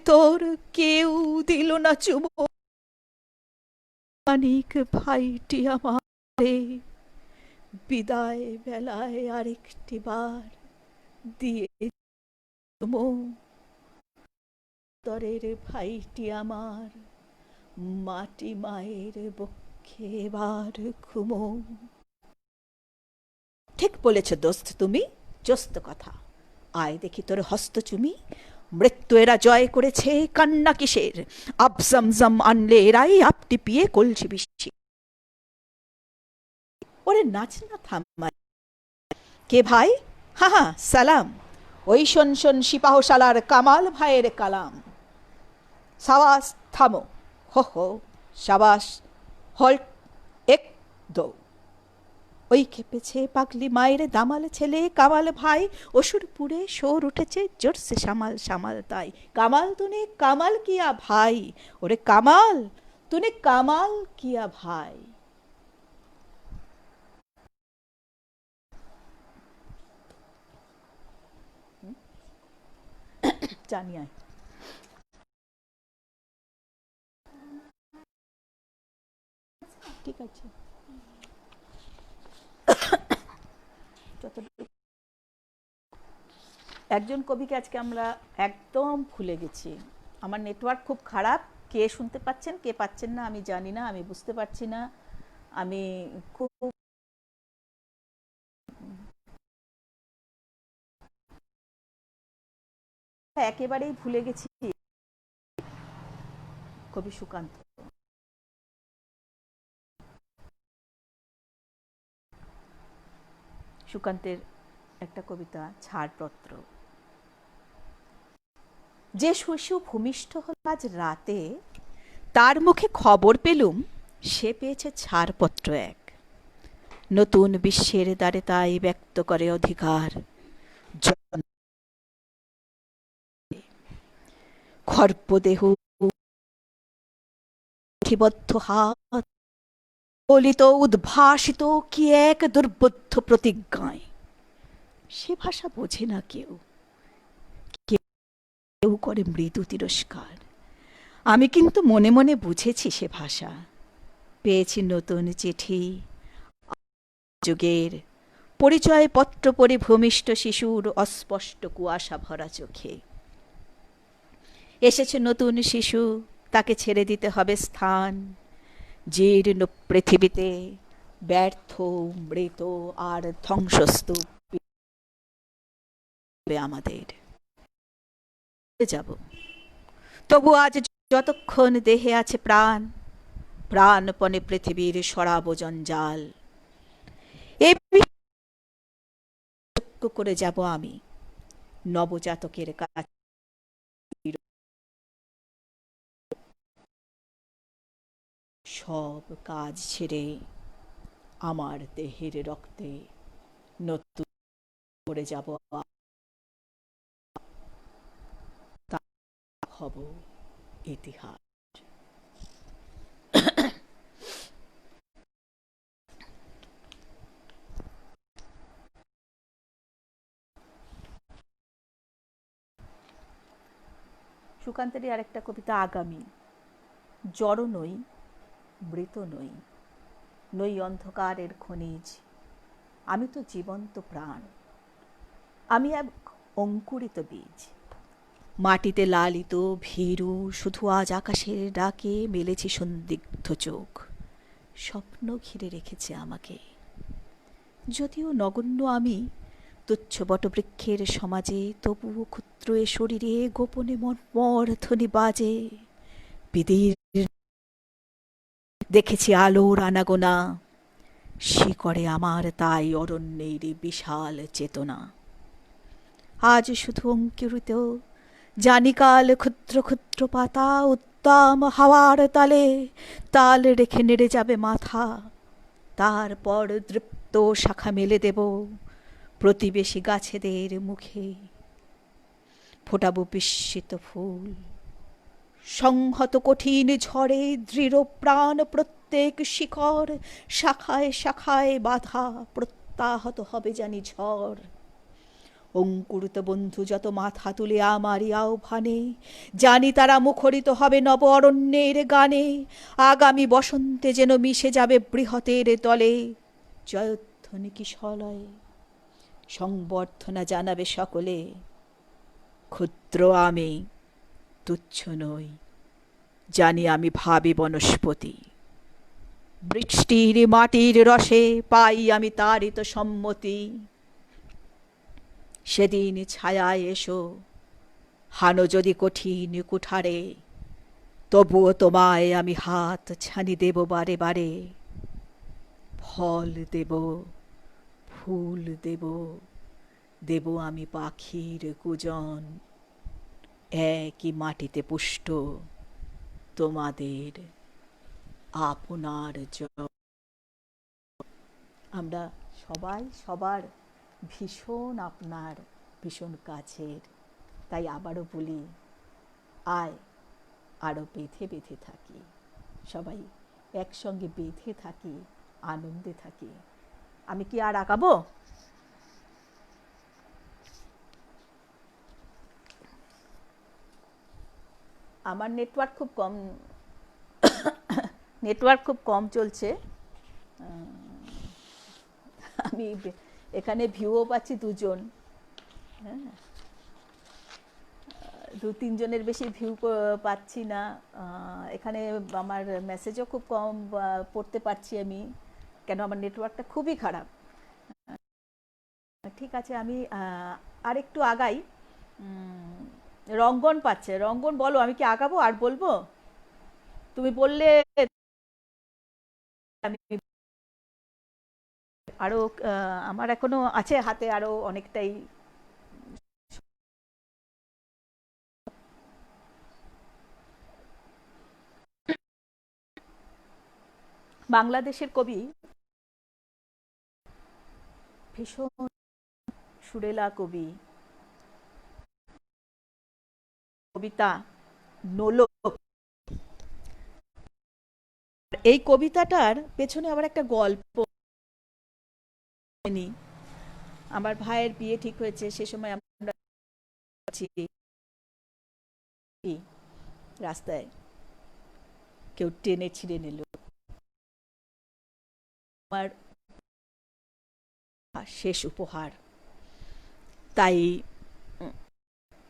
তোর কেউ দিল না চুমো। মানিক ভাইটি আমারে বিদায় বেলায় আরেকটি বার দিয়ে তরের ভাইটি আমার মাটি মায়ের বক্ষে এবার ঘুমো। ঠিক বলেছ দোস্ত তুমি, চোস্ত কথা। আয় দেখি তোর হস্ত চুমি। মৃত্যু এরা জয় করেছে কান্না কিসের। আবজমজম আনলে এরাই আপটি পিয়ে কলসি বিশি। ওরে নাচ না থামা। কে ভাই? হা হা সালাম। ওই শোন শোন সিপাহশালার কামাল ভাইয়ের কালাম। সাবাস থামো। হো হো সাবাস হল্ট এক দো। ওই খেপেছে পাগলি মায়ের দামাল ছেলে কামাল ভাই, অসুরপুরে সোর উঠেছে জোরসে সামাল সামাল তাই। কামাল তুনে কামাল কিয়া ভাই, ওরে কামাল তুনে কামাল কিয়া ভাই। জানি আয় ঠিক আছে। একজন কবিকে আজকে আমরা একদম ভুলে গেছি। আমার নেটওয়ার্ক খুব খারাপ, কে শুনতে পাচ্ছেন কে পাচ্ছেন না আমি জানি না, আমি বুঝতে পারছি না। আমি খুব একেবারেই ভুলে গেছি কবি সুকান্ত। সুকান্তের একটা কবিতা ছাড়পত্র। যে শশু ভূমিষ্ঠ হল আজ রাতে, তার মুখে খবর পেলুম সে পেয়েছে ছাড়পত্র এক। নতুন বিশ্বের দ্বারে তাই ব্যক্ত করে অধিকার। খর্পদেহ বদ্ধ হাত বলিত উদ্ভাসিত কি এক দুর্বোধ্য প্রতিজ্ঞায়। সে ভাষা বোঝে না কেউ, কেউ করে মৃদু তিরস্কার। আমি কিন্তু মনে মনে বুঝেছি সে ভাষা। পেয়েছি নতুন চিঠি যুগের, পরিচয় পত্র পড়ে ভূমিষ্ঠ শিশুর অস্পষ্ট কুয়াশা ভরা চোখে। এসেছে নতুন শিশু, তাকে ছেড়ে দিতে হবে স্থান। জীর্ণ পৃথিবীতে ব্যর্থ মৃত আর ধ্বংসস্তূপ আমাদের যাব। তবু আজ যতক্ষণ দেহে আছে প্রাণ, প্রাণপণে পৃথিবীর সরাব জঞ্জাল। এ করে যাব আমি নবজাতকের কাছে। সব কাজ ছেড়ে আমার দেহের রক্তে নতুন করে যাব, হব ইতিহাস। সুকান্তেরই আরেকটা কবিতা আগামী। জড় নই, মৃত নই, নই অন্ধকারের খনিজ, আমি তো জীবন্ত প্রাণ। আমি এক অঙ্কুরিত বীজ, মাটিতে লালিত ভীরু, শুধু আজ আকাশের ডাকে মেলেছি সন্দিগ্ধ চোখ। স্বপ্ন ঘিরে রেখেছে আমাকে, যদিও নগণ্য আমি তুচ্ছ বটবৃক্ষের সমাজে, তবুও ক্ষুদ্র এ শরীরে গোপনে মর্মর ধ্বনি বাজে। বিদির দেখেছি আলোর আনাগোনা, শিকড়ে আমার তাই অরণ্যের বিশাল চেতনা। আজ শুধু অঙ্কুরিত, জানি কাল ক্ষুদ্র ক্ষুদ্র পাতা উদ্দাম হাওয়ার তালে তাল রেখে নেড়ে যাবে মাথা। তারপর দৃপ্ত শাখা মেলে দেব প্রতিবেশী গাছেদের মুখে। ফোটাবো বিস্মিত ফুল, সংহত কঠিন ঝড়ে দৃঢ় প্রাণ প্রত্যেক শিকড়, শাখায় শাখায় বাধা প্রত্যাহত হবে জানি ঝড়। অঙ্কুরিত বন্ধু যত মাথা তুলে আমারই আহ্বানে, জানি তারা মুখরিত হবে নব অরণ্যের গানে। আগামী বসন্তে যেন মিশে যাবে বৃহতের দলে, জয়ধ্বনি কিশলয়ে সংবর্ধনা জানাবে সকলে। ক্ষুদ্র আমি তুচ্ছ নই, জানি আমি ভাবি বনস্পতি। বৃষ্টির মাটির রসে পাই আমি তারই তো সম্মতি। সেদিন ছায়ায় এসো, হানো যদি কঠিন কুঠারে, তবুও তোমায় আমি হাত ছানি দেব বারে বারে। ফল দেব, ফুল দেব, দেব আমি পাখির কুজন, একই মাটিতে পুষ্ট তোমাদের আপনার আমরা আমরা সবাই সবার ভীষণ আপনার, ভীষণ কাছের। তাই আবারও বলি, আয় আরও বেঁধে বেঁধে থাকি, সবাই একসঙ্গে বেঁধে থাকি, আনন্দে থাকি। আমি কি আর আঁকাবো? আমার নেটওয়ার্ক খুব কম চলছে। আমি এখানে ভিউও পাচ্ছি দুজন, হ্যাঁ, 2-3 জনের বেশি ভিউ পাচ্ছি না। এখানে আমার মেসেজও খুব কম পড়তে পারছি আমি, কেন আমার নেটওয়ার্কটা খুবই খারাপ। ঠিক আছে, আমি আরেকটু আগাই। রঙ্গন পাচ্ছে। রঙ্গন, বলো, আমি কি আগাবো আর বলবো? তুমি বললে আমি আরো, আমার এখনো আছে হাতে আরো অনেকটাই। বাংলাদেশের কবি, ভীষণ সুরেলা কবি, কবিতা নোলক। এই কবিতাটার পেছনে আবার একটা গল্প। আমার ভাইয়ের বিয়ে ঠিক হয়েছে, সে সময় আমরা রাস্তায় কেউ টেনে ছিঁড়ে নিল আমার শেষ উপহার। তাই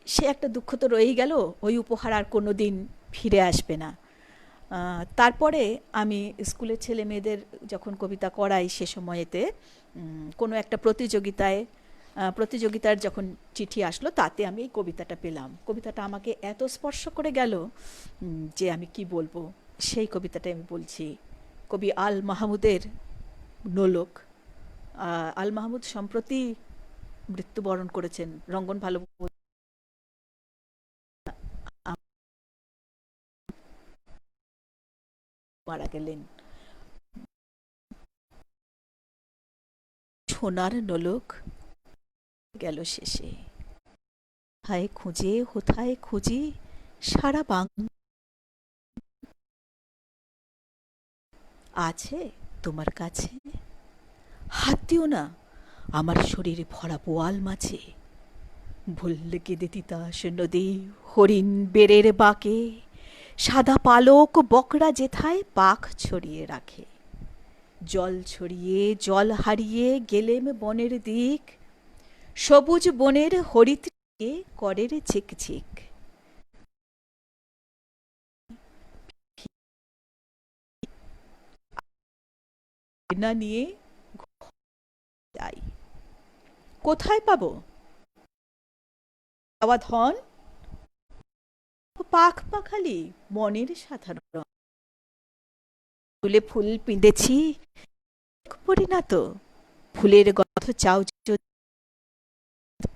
সে একটা দুঃখ তো রয়েই গেল, ওই উপহার আর কোনো দিন ফিরে আসবে না। তারপরে আমি স্কুলের ছেলে মেয়েদের যখন কবিতা করাই, সে সময়েতে কোনো একটা প্রতিযোগিতার যখন চিঠি আসলো, তাতে আমি এই কবিতাটা পেলাম। কবিতাটা আমাকে এত স্পর্শ করে গেল যে আমি কি বলবো। সেই কবিতাটা আমি বলছি, কবি আল মাহমুদের নোলক। আল মাহমুদ সম্প্রতি মৃত্যুবরণ করেছেন। রঙ্গন ভালো মারা গেলেন। সোনার নোলক গেল শেষে, কোথায় খুঁজে কোথায় খুঁজি সারা আছে তোমার কাছে? হাত দিও না আমার শরীরে ভরা বোয়াল মাছে, ভুললে কেঁদে তিতাস নদী হরিণ বেড়ের বাঁকে, সাদা পালক বকরা যেথায় পাখ ছড়িয়ে রাখে। জল ছড়িয়ে জল হারিয়ে গেলেম বনের দিক, সবুজ বনের হরিত্রিকে করের ঝিকঝিক। না নিয়ে যাই, কোথায় পাবো পাওয়া ধন? পাখ পাখালি মনের সাধারণ, ফুলে ফুল পিঁধেছি পড়ি না তো, ফুলের গন্ধ চাও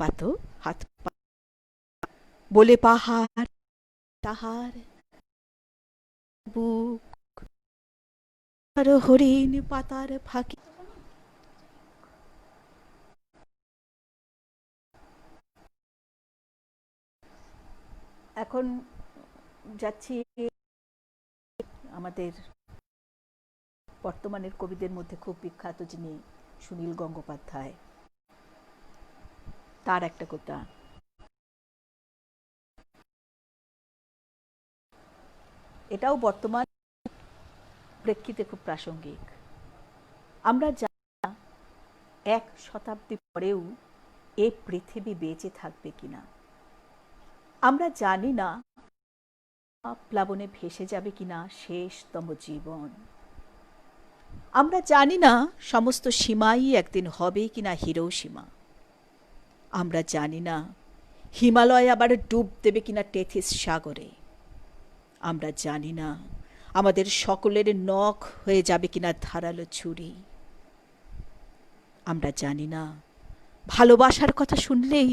পাতো হাত বলে পাহাড় তাহার বুক আর হরিণ পাতার ফাঁকি। এখন যাচ্ছি আমাদের বর্তমানের কবিদের মধ্যে খুব বিখ্যাত, যিনি সুনীল গঙ্গোপাধ্যায়, তার একটা কবিতা। এটাও বর্তমান প্রেক্ষিতে খুব প্রাসঙ্গিক। আমরা জানি না 1 শতাব্দী পরেও এ পৃথিবী বেঁচে থাকবে কিনা। আমরা জানি না প্লাবনে ভেসে যাবে কিনা শেষতম জীবন। আমরা জানি না সমস্ত সীমাই একদিন হবে কিনা হিরোশিমা। আমরা জানি না হিমালয় আবার ডুব দেবে কিনা টেথিস সাগরে। আমরা জানি না আমাদের সকলের নখ হয়ে যাবে কিনা ধারালো ছুরি। আমরা জানি না ভালোবাসার কথা শুনলেই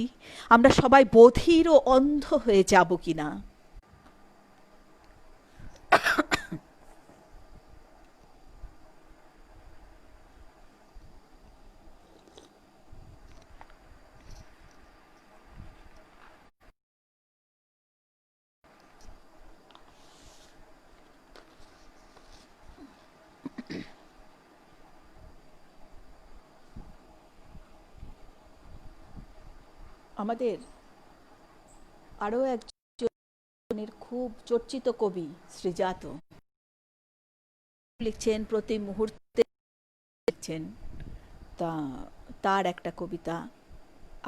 আমরা সবাই বধির ও অন্ধ হয়ে যাব কিনা। আমাদের আরও একজনের খুব চর্চিত কবি শ্রীজাত লিখছেন, প্রতি মুহূর্তে লিখছেন। তা তার একটা কবিতা,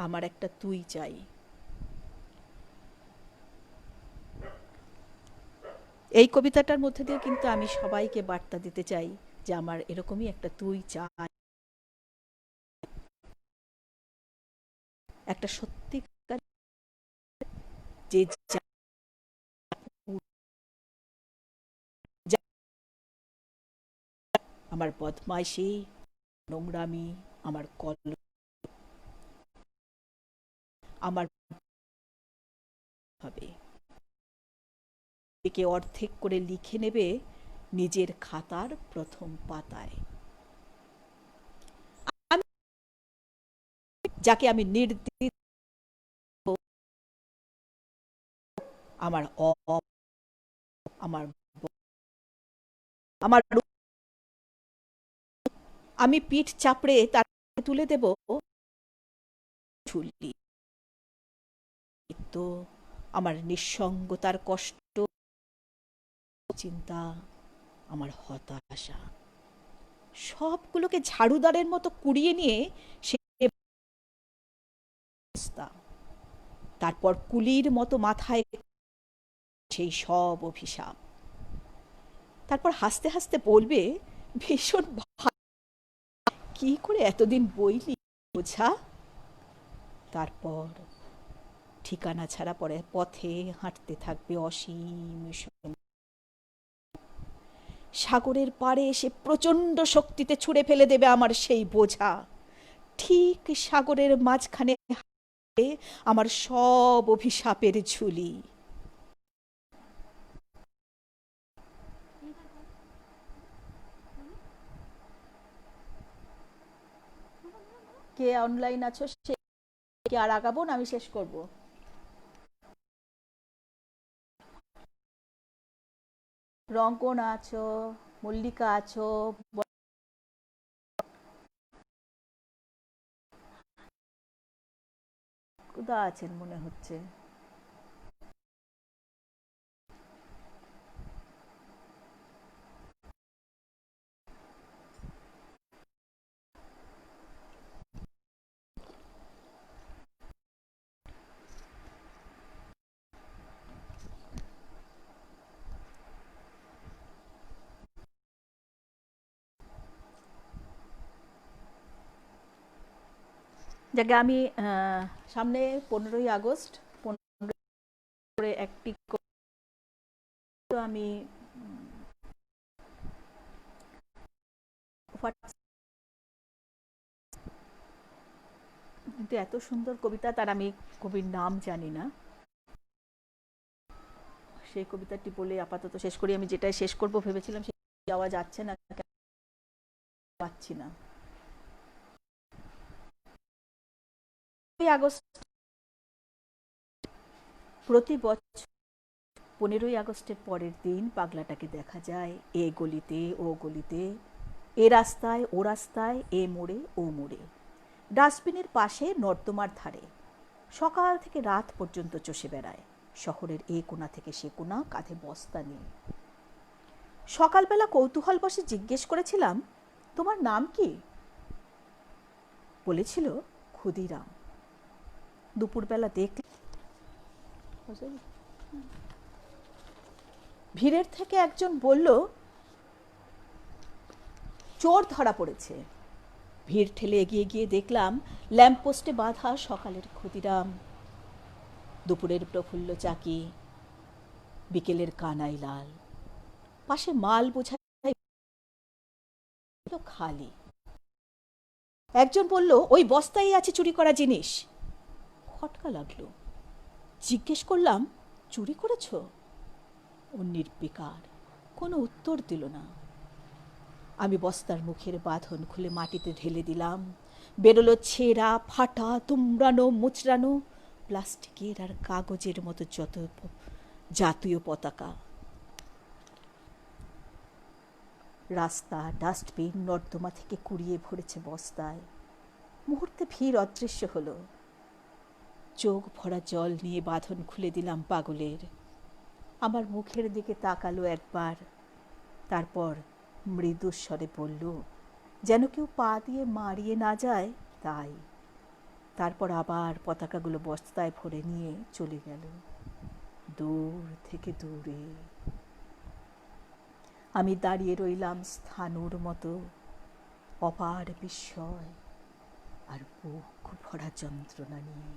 আমার একটা তুই চাই। এই কবিতাটার মধ্যে দিয়ে কিন্তু আমি সবাইকে বার্তা দিতে চাই যে আমার এরকমই একটা তুই চাই, একটা সত্যিকার যে আমার বদমাইশি, নোংরামি, আমার আমার হবে একে অর্ধেক করে লিখে নেবে নিজের খাতার প্রথম পাতায়। যাকে আমি নির্দিষ্ট আমার আমার আমার আমি পিঠ চাপড়ে তার তুলে দেব ঝুলি। তো আমার নিঃসঙ্গতার কষ্ট, চিন্তা, আমার হতাশা সবগুলোকে ঝাড়ুদারের মতো কুড়িয়ে নিয়ে সে তারপর কুলির মতো মাথায় সেই সব অভিশাপ। তারপর হাসতে হাসতে বলবে, ভীষণ কি করে এতদিন বইলি বোঝা। তারপর ঠিকানা ছাড়া পরে পথে হাঁটতে থাকবে অসীম সাগরের পাড়ে এসে প্রচণ্ড শক্তিতে ছুঁড়ে ফেলে দেবে আমার সেই বোঝা। ঠিক সাগরের মাঝখানে আমার সব অভিশাপের ঝুলি। কে অনলাইন আছো সে আর আগাবো না, আমি শেষ করব। রঙ্কন আছো, মল্লিকা আছো, কুদা আছেন মনে হচ্ছে। যাকে আমি সামনে 15ই আগস্ট করে একটি আমি কিন্তু এত সুন্দর কবিতা, তার আমি কবির নাম জানি না। সেই কবিতাটি বলে আপাতত শেষ করি। আমি যেটা শেষ করব ভেবেছিলাম সে যাওয়া যাচ্ছে না, পাচ্ছি না। আগস্ট প্রতি বছর 15ই আগস্টের পরের দিন পাগলাটাকে দেখা যায় এ গলিতে ও গলিতে, এ রাস্তায় ও রাস্তায়, এ মোড়ে ও মোড়ে, ডাস্টবিনের পাশে, নর্দমার ধারে। সকাল থেকে রাত পর্যন্ত চষে বেড়ায় শহরের এ কোণা থেকে সে কোণা, কাঁধে বস্তা নিয়ে। সকালবেলা কৌতূহল বসে জিজ্ঞেস করেছিলাম, তোমার নাম কি? বলেছিল ক্ষুদিরাম। দুপুরবেলা দেখলে ভিড়ের থেকে একজন বলল, চোর ধরা পড়েছে। ভিড় ঠেলে এগিয়ে গিয়ে দেখলাম ল্যাম্পপোস্টে বাঁধা সকালের ক্ষুদিরাম, দুপুরের প্রফুল্ল চাকি, বিকেলের কানাই লাল। পাশে মাল বোঝাই খালি। একজন বলল, ওই বস্তায় আছে চুরি করা জিনিস। খটকা লাগলো। জিজ্ঞেস করলাম, চুরি করেছ? ও নির্বিকার, কোনো উত্তর দিল না। আমি বস্তার মুখের বাঁধন খুলে মাটিতে ঢেলে দিলাম। বেরোলো ছেঁড়া ফাটা দুমড়ানো মুচড়ানো প্লাস্টিকের আর কাগজের মতো যত জাতীয় পতাকা। রাস্তা, ডাস্টবিন, নর্দমা থেকে কুড়িয়ে ভরেছে বস্তায়। মুহূর্তে ভিড় অদৃশ্য হলো। চোখ ভরা জল নিয়ে বাঁধন খুলে দিলাম পাগলের। আমার মুখের দিকে তাকালো একবার, তারপর মৃদুস্বরে বলল, যেন কেউ পা দিয়ে মারিয়ে না যায় তাই। তারপর আবার পতাকাগুলো বস্তায় ভরে নিয়ে চলে গেল দূর থেকে দূরে। আমি দাঁড়িয়ে রইলাম স্থাণুর মতো, অপার বিস্ময় আর বুক ভরা যন্ত্রণা নিয়ে।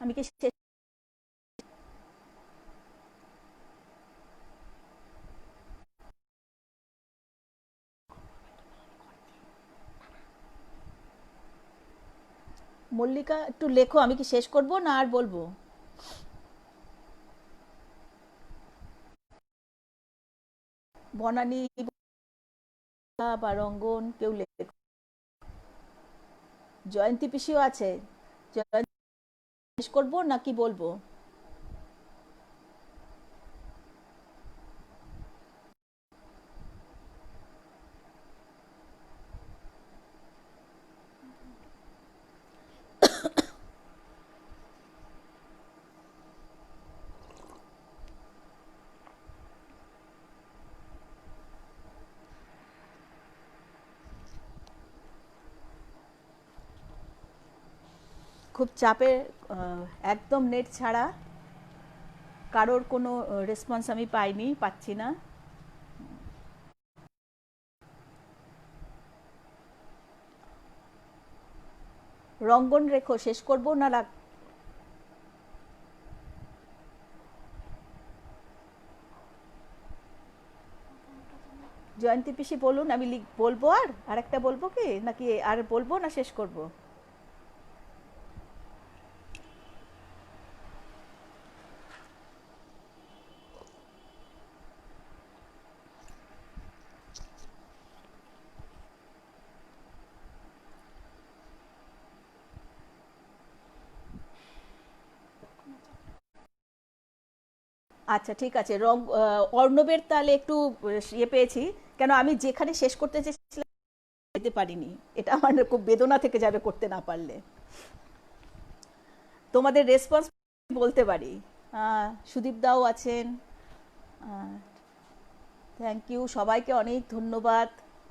আমি কি মল্লিকা একটু লেখো, আমি কি শেষ করব না আর বলবো? বনানী বা রঙ্গন কেউ লেখো। জয়ন্তী পিসিও আছে। জয়ন্তী শেষ করবো নাকি বলবো? খুব চাপে, একদম নেট ছাড়া, কারোর কোনো রেসপন্স আমি পাইনি, পাচ্ছি না। রঙ্গন রেখো, শেষ করবো না রাখ? জয়ন্তী পিসি বলুন, আমি বলবো আর একটা বলবো কি, নাকি আর বলবো না শেষ করব? আচ্ছা ঠিক আছে। অর্ণবের তালে একটু ইয়ে পেয়েছি, কেন আমি যেখানে শেষ করতে চেয়েছিলাম যেতে পারিনি। এটা আমার খুব বেদনা থেকে যাবে করতে না পারলে। তোমাদের রেসপন্স বলতে পারি। সুদীপ দাও আছেন, থ্যাংক ইউ, সবাইকে অনেক ধন্যবাদ।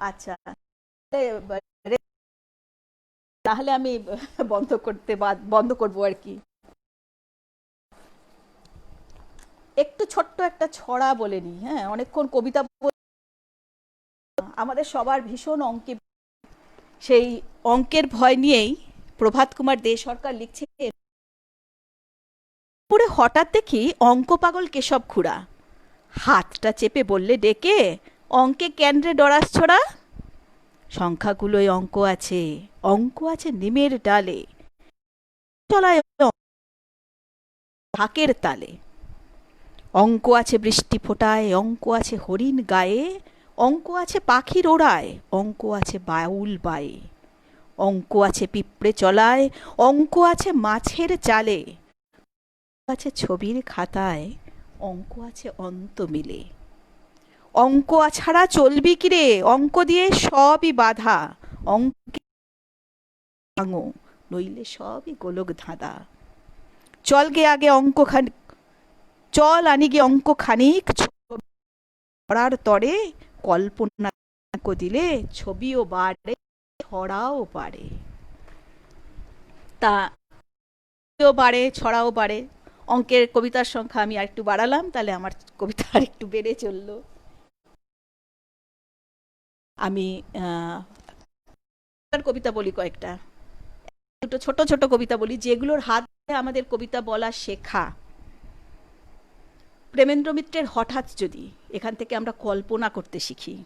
আচ্ছা, তাহলে আমি বন্ধ করবো আর কি। একটু ছোট্ট একটা ছড়া বলে নি। হ্যাঁ, অনেকক্ষণ কবিতা আমাদের সবার ভীষণ অঙ্কে, সেই অঙ্কের ভয় নিয়েই প্রভাত কুমার দে সরকার লিখছে, পুরে হঠাৎ দেখি অঙ্ক পাগল কেশব খুড়া হাতটা চেপে বললে ডেকে, অঙ্কে কেন্দ্রে ডরাস ছড়া, সংখ্যাগুলোয় অঙ্ক আছে, অঙ্ক আছে নিমের ডালে, চলায় ঢাকের তালে, অঙ্ক আছে বৃষ্টি ফোটায়, অঙ্ক আছে হরিণ গায়ে, অঙ্ক আছে পাখির ওড়ায়, অঙ্ক আছে বাউল বায়ে, অঙ্ক আছে পিঁপড়ে চলায়, অঙ্ক আছে মাছের চালে, আছে ছবির খাতায়, অঙ্ক আছে অন্ত মিলে, অঙ্ক ছাড়া চলবি কিরে, অঙ্ক দিয়ে সবই বাধা, অঙ্ক ভাঙো নইলে সবই গোলক ধাঁধা, চল গে আগে অঙ্ক খানি, চল আনি গে অঙ্ক খানিক, পড়ার তরে কল্পনা দিলে ছবিও বাড়ে ছড়াও বাড়ে। তা বাড়ে ছড়াও বাড়ে। অঙ্কের কবিতার সংখ্যা আমি আর একটু বাড়ালাম, তাহলে আমার কবিতা আর একটু বেড়ে চলল। আমি কবিতা বলি কয়েকটা, দুটো ছোট ছোট কবিতা বলি, যেগুলোর হাত ধরে আমাদের কবিতা বলা শেখা। প্রেমেন্দ্র মিত্রের হঠাৎ যদি, এখান থেকে আমরা কল্পনা করতে শিখি।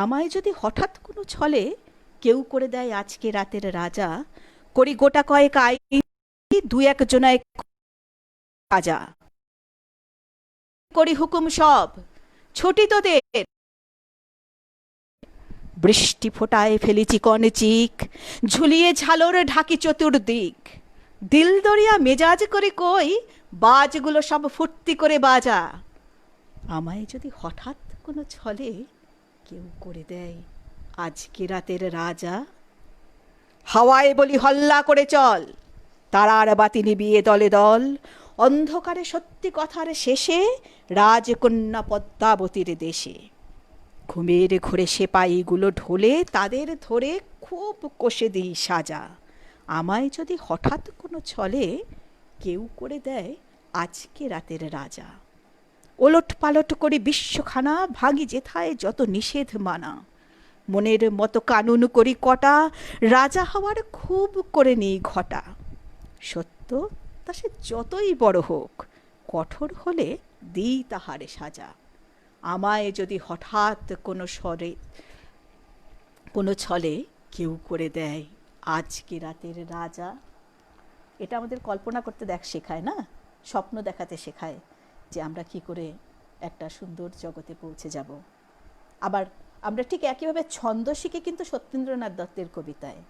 আমায় যদি হঠাৎ কোনো ছলে কেউ করে দেয় আজকে রাতের রাজা, করি গোটা কয়েক আইন, দু এক জনায় কাজা, করি হুকুম সব, ছুটি তোদের। বৃষ্টি ফোটায় ফেলি চিকন চিক, ঝুলিয়ে ঝালর ঢাকি চতুর্দিক। দিল দরিয়া মেজাজ করে কই, বাজগুলো সব ফুর্তি করে বাজা। আমায় যদি হঠাৎ কোনো ছলে কেউ করে দেয় আজকে রাতের রাজা, হাওয়ায় বলি হল্লা করে চল, তারার বাতি নিবিয়ে দলে দল। অন্ধকারে সত্যি কথার শেষে রাজকন্যা পদ্মাবতীর দেশে। ঘুমের ঘোরে সেপাইগুলো ঢোলে, তাদের ধরে খুব কষে দিই সাজা। আমায় যদি হঠাৎ কোনো ছলে কেউ করে দেয় আজকে রাতের রাজা, ওলট পালট করে বিশ্বখানা, ভাঙি যেথায় যত নিষেধ মানা। মনের মতো কানুন করি কটা, রাজা হওয়ার খুব করে নেই ঘটা। সত্য তা সে যতই বড় হোক, কঠোর হলে দিই তাহারে সাজা। আমায় যদি হঠাৎ কোনো ছলে কেউ করে দেয় আজকে রাতের রাজা। এটা আমাদের কল্পনা করতে শেখায় না, স্বপ্ন দেখাতে শেখায় যে আমরা কি করে একটা সুন্দর জগতে পৌঁছে যাব। আবার আমরা ঠিক একইভাবে ছন্দ শিখে কিন্তু সত্যেন্দ্রনাথ দত্তের কবিতায়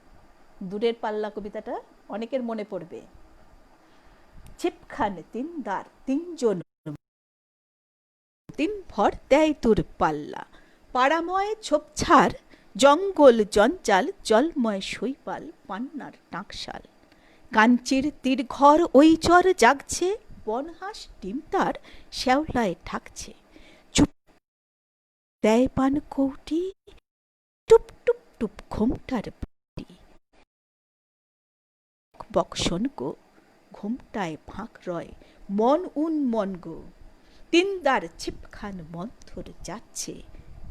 দূরের পাল্লা কবিতাটা অনেকের মনে পড়বে। ছিপখান তিনদার তিনজন তিন ভর দেয় তোর পাল্লা, পাড়াময় ছোপছাড় জঙ্গল জঞ্জাল, জলময় শৈপাল পান্নার টাকশাল। কাঞ্চির তীর ঘর ওই চর জাগছে, বনহাঁস ডিম তার শ্যাওলায় ঠাকছে। চুপ দেয় পান কৌটি, টুপ টুপ টুপ ঘোমটার পাটি। বক্সন গো ঘোমটায় ফাঁক রয়, মন মন গো। তিনদার ছিপখান মন্থর যাচ্ছে,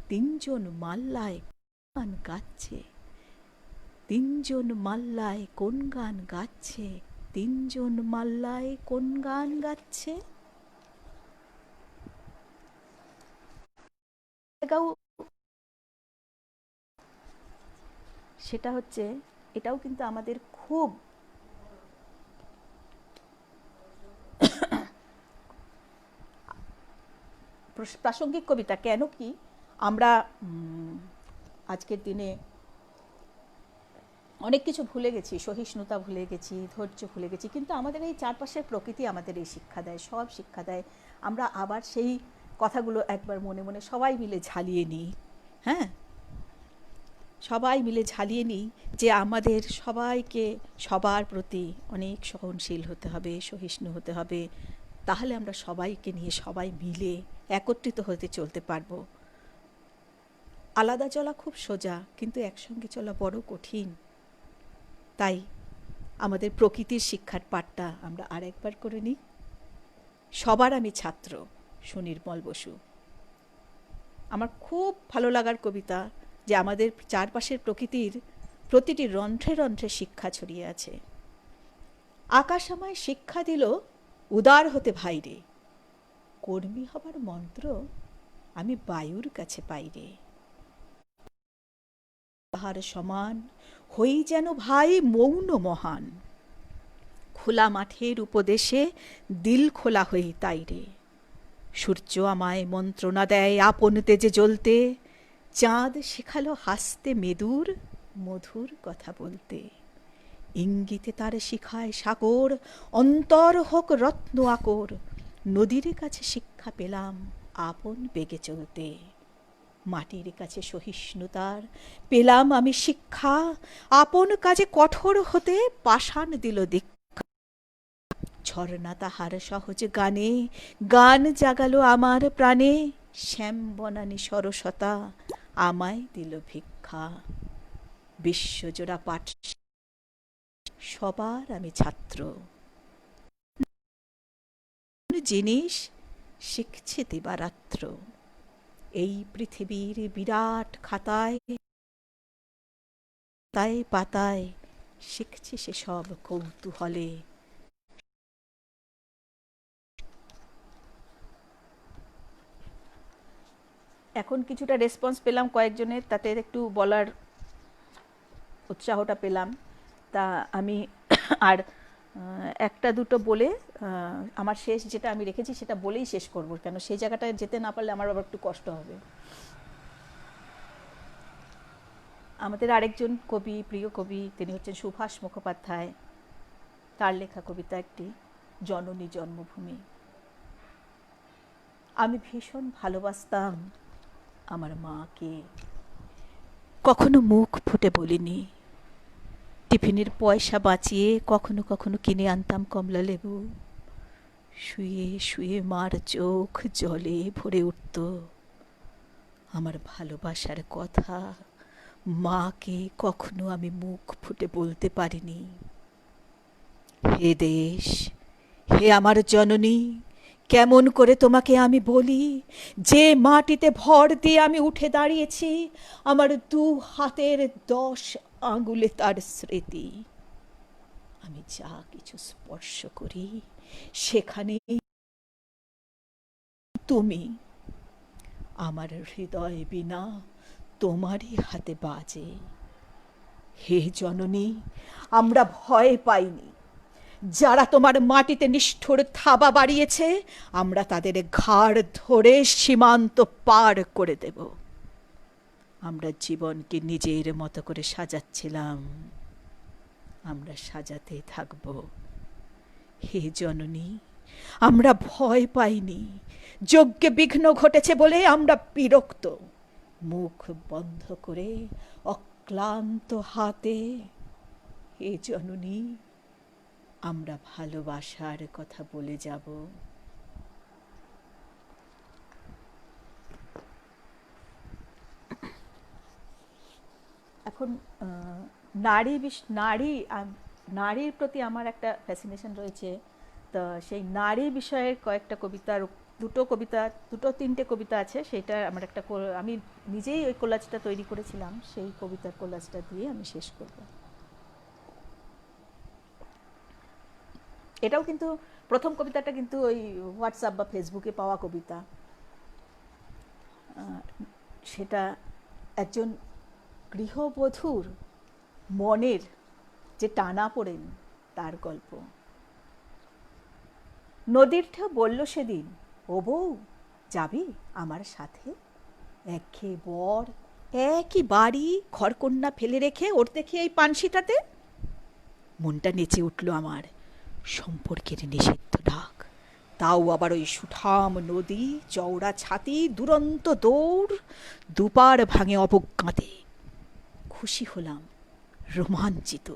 তিনজন মাল্লায় গান গাচ্ছে। তিনজন মাল্লায় কোন গান গাচ্ছে, তিনজন মাল্লায় কোন গান গাচ্ছে। সেটা হচ্ছে, এটাও কিন্তু আমাদের খুব প্রাসঙ্গিক কবিতা। কেন কি আমরা আজকের দিনে অনেক কিছু ভুলে গেছি, সহিষ্ণুতা ভুলে গেছি, ধৈর্য ভুলে গেছি, কিন্তু আমাদের এই চারপাশের প্রকৃতি আমাদের এই শিক্ষা দেয়, সব শিক্ষা দেয়। আমরা আবার সেই কথাগুলো একবার মনে মনে সবাই মিলে ঝালিয়ে নিই। হ্যাঁ, সবাই মিলে ঝালিয়ে নিই যে আমাদের সবাইকে সবার প্রতি অনেক সহনশীল হতে হবে, সহিষ্ণু হতে হবে। তাহলে আমরা সবাইকে নিয়ে সবাই মিলে একত্রিত হতে চলতে পারবো। আলাদা চলা খুব সোজা, কিন্তু একসঙ্গে চলা বড় কঠিন। তাই আমাদের প্রকৃতির শিক্ষার পাঠটা আমরা আরেকবার করে নিই। সবার আমি ছাত্র, সুনির্মল বসু। আমার খুব ভালো লাগার কবিতা যে আমাদের চারপাশের প্রকৃতির প্রতিটি রন্ধ্রে রন্ধ্রে শিক্ষা ছড়িয়ে আছে। আকাশ আমায় শিক্ষা দিল উদার হতে ভাইরে, কর্মী হবার মন্ত্র আমি বায়ুর কাছে পাইরে। তাহার সমান হই যেন ভাই মৌন মহান, খোলা মাঠের উপদেশে দিল খোলা হই তাইরে। সূর্য আমায় মন্ত্রণা দেয় আপন তেজে জ্বলতে, চাঁদ শেখালো হাসতে মেদুর মধুর কথা বলতে। ইঙ্গিতে তার শিখায় সাগর, অন্তর হোক রত্ন আকর। নদীর কাছে শিক্ষা পেলাম আপন বেগে চলতে। মাটির কাছে সহিষ্ণুতার পেলাম আমি শিক্ষা, আপন কাজে কঠোর হতে পাষাণ দিল দীক্ষা। ঝর্ণা তাহার সহজ গানে গান জাগালো আমার প্রাণে, শ্যাম বনানী সরসতা আমায় দিল ভিক্ষা। বিশ্বজোড়া পাঠ সবার আমি ছাত্র, জিনিস শিখছে দিবারাত্র। এই পৃথিবীর বিরাট খাতায় পাতায় পাতায় শিখছে সে সব কৌতূহলে। এখন কিছুটা রেসপন্স পেলাম কয়েকজনের, তাতে একটু বলার উৎসাহটা পেলাম। তা আমি আর একটা দুটো বলে আমার শেষ যেটা আমি রেখেছি সেটা বলেই শেষ করব, কেন সেই জায়গাটায় যেতে না পারলে আমার আবার একটু কষ্ট হবে। আমাদের আরেকজন কবি, প্রিয় কবি, তিনি হচ্ছেন সুভাষ মুখোপাধ্যায়। তার লেখা কবিতা একটি, জননী জন্মভূমি। আমি ভীষণ ভালোবাসতাম আমার মাকে, কখনো মুখ ফুটে বলিনি। টিফিনের পয়সা বাঁচিয়ে কখনো কখনো কিনে আনতাম কমলা লেবু। শুয়ে শুয়ে মার চোখ জলে ভরে উঠত। আমার ভালোবাসার কথা মাকে কখনো আমি মুখ ফুটে বলতে পারিনি। হে দেশ, হে আমার জননী, কেমন করে তোমাকে আমি বলি, যে মাটিতে ভর দিয়ে আমি উঠে দাঁড়িয়েছি, আমার 2 হাতের 10 আঙুলে তার স্মৃতি। আমি যা কিছু স্পর্শ করি সেখানে তুমি। আমার হৃদয় বীণা তোমারই হাতে বাজে। হে জননী, আমরা ভয় পাইনি। যারা তোমার মাটিতে নিষ্ঠুর থাবা বাড়িয়েছে, আমরা তাদের ঘাড় ধরে সীমান্ত পার করে দেব। আমরা জীবনকে নিজের মতো করে সাজাচ্ছিলাম, আমরা সাজাতে থাকব। হে জননী, আমরা ভয় পাইনি। যজ্ঞে বিঘ্ন ঘটেছে বলে আমরা বিরক্ত। মুখ বন্ধ করে অক্লান্ত হাতে, হে জননী, আমরা ভালোবাসার কথা বলে যাব। এখন নারীর প্রতি আমার একটা ফ্যাসিনেশন রয়েছে। তো সেই নারী বিষয়ের কয়েকটা কবিতার, দুটো তিনটে কবিতা আছে। সেটা আমার একটা, আমি নিজেই ওই কোলাজটা তৈরি করেছিলাম, সেই কবিতার কোলাজটা দিয়ে আমি শেষ করব। এটাও কিন্তু, প্রথম কবিতাটা কিন্তু ওই হোয়াটসঅ্যাপ বা ফেসবুকে পাওয়া কবিতা। সেটা একজন গৃহবধূর মনের যে টানাপোড়েন তার গল্প। নদীর ঢেউ বলল সেদিন, ও বউ যাবি আমার সাথে? একঘেয়ে বর, একই বাড়ি, ঘরকন্যা ফেলে রেখে ওর দেখে এই পানসিটাতে। মনটা নেচে উঠল আমার, সম্পর্কের নিষিদ্ধ ডাক। তাও আবার ওই সুঠাম নদী, চওড়া ছাতি, দুরন্ত দৌড়, দুপার ভাঙে অবজ্ঞাতে। খুশি হলাম, রোমাঞ্চিত,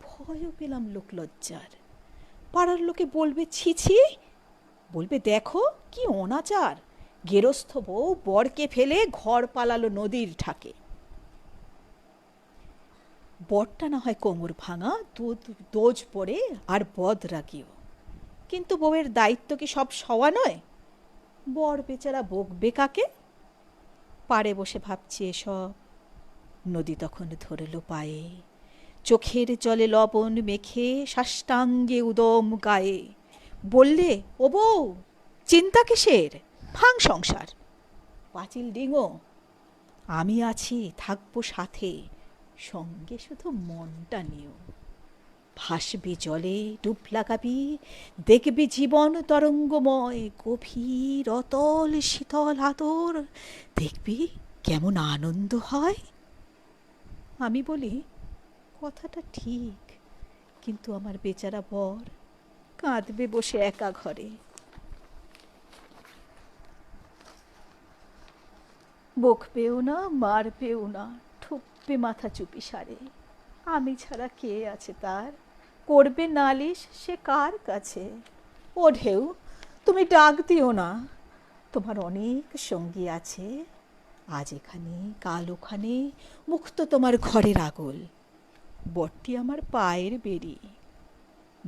ভয়ও পেলাম লোকলজ্জার। পাড়ার লোকে বলবে ছি ছি, বলবে দেখো কি অনাচার, গেরস্থ বউ বরকে ফেলে ঘর পালালো নদীর ঠাকে। বরটা না হয় কোমর ভাঙা, দোজ পড়ে আর বদ রাগিও, কিন্তু বউয়ের দায়িত্ব কি সব সওয়া নয়? বর বেচারা বকবে কাকে? পাড়ে বসে ভাবছি এসব। নদী তখন ধরল পায়ে, চোখের জলে লবণ মেখে সাষ্টাঙ্গে উদম গায়ে। বললে, ও বউ চিন্তা কিসের, ভাঙ সংসার, পাঁচিল ডিঙো, আমি আছি, থাকবো সাথে, সঙ্গে শুধু মনটা নিও। ভাসবি জলে, ডুব লাগাবি, দেখবি জীবন তরঙ্গময়, গভীর অতল শীতল আদর, দেখবি কেমন আনন্দ হয়। আমি বলি, কথাটা ঠিক, কিন্তু আমার বেচারা বর কাঁদবে বসে একা ঘরে। বকবেও না, মারবেও না, ঠুকবে মাথা চুপি সারে। আমি ছাড়া কে আছে তার, করবে নালিশ সে কার কাছে? ও ঢেউ, তুমি ডাক দিও না, তোমার অনেক সঙ্গী আছে, আজ এখানে কাল ওখানে, মুক্ত তোমার ঘরের আগল। বরটি আমার পায়ের বেরি,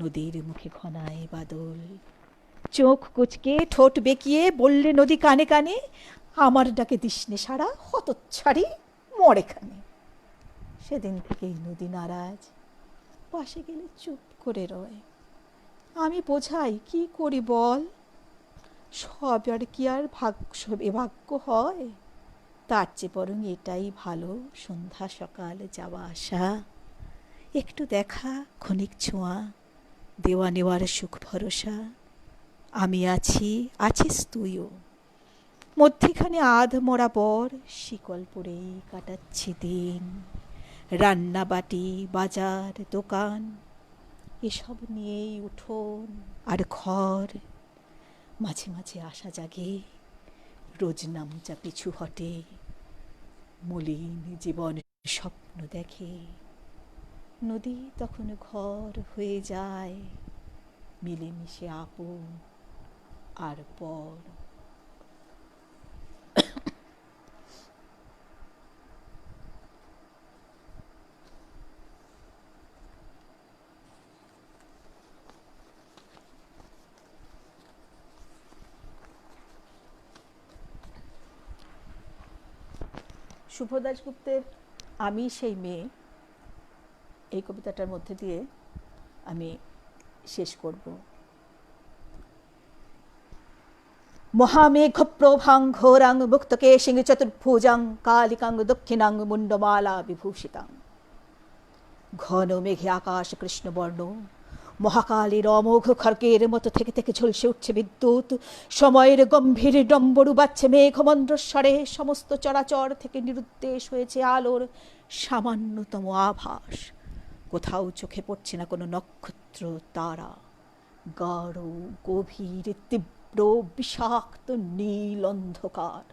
নদীর মুখে ঘনায় বাদল। চোখ কুচকে ঠোঁট বেঁকিয়ে বললে নদী কানে কানে, আমার ডাকে দিসনে সারা, হতচ্ছাড়ি মরেখানে। সেদিন থেকেই নদী নারাজ, পাশে গেলে চুপ করে রয়। আমি বোঝাই, কি করি বল, সব আর কি আর ভাগ্য হয়? তার চেয়ে বরং এটাই ভালো, সন্ধ্যা সকাল যাওয়া আসা, একটু দেখা, ক্ষণিক ছোঁয়া, দেওয়া নেওয়ার সুখ ভরসা, আমি আছি, আছিস তুইও। মধ্যিখানে আধ মরা বর শিকল পরেই কাটাচ্ছে দিন। রান্না বাটি, বাজার, দোকান, এসব নিয়েই উঠোন আর ঘর। মাঝে মাঝে আশা জাগে, রোজ নামচা পিছু হটে, মলিন জীবন স্বপ্ন দেখে। নদী তখন ঘর হয়ে যায়, মিলেমিশে আপন আর পর। শুভ দাশগুপ্তের আমি সেই মেয়ে, এই কবিতাটার মধ্যে দিয়ে আমি শেষ করব। মহামেঘ প্রভাং ঘোরাং মুক্তকেশিং চতুর্ভুজাং কালিকাং দক্ষিণাং মুন্ডমালা বিভূষিতাং। ঘন মেঘে আকাশ কৃষ্ণবর্ণ, মহাকালীর অমোঘ খড়গের মতো থেকে থেকে ঝলসে উঠছে বিদ্যুৎ। সময়ের গম্ভীর ডম্বরু বাজছে মেঘমন্দ্রস্বরে, সমস্ত চরাচর থেকে নিরুদ্দেশ হয়েছে আলোর সামান্যতম আভাস। কোথাও চোখে পড়ছে না কোনো নক্ষত্র তারা। গাঢ় গভীর তীব্র বিষাক্ত নীল অন্ধকার।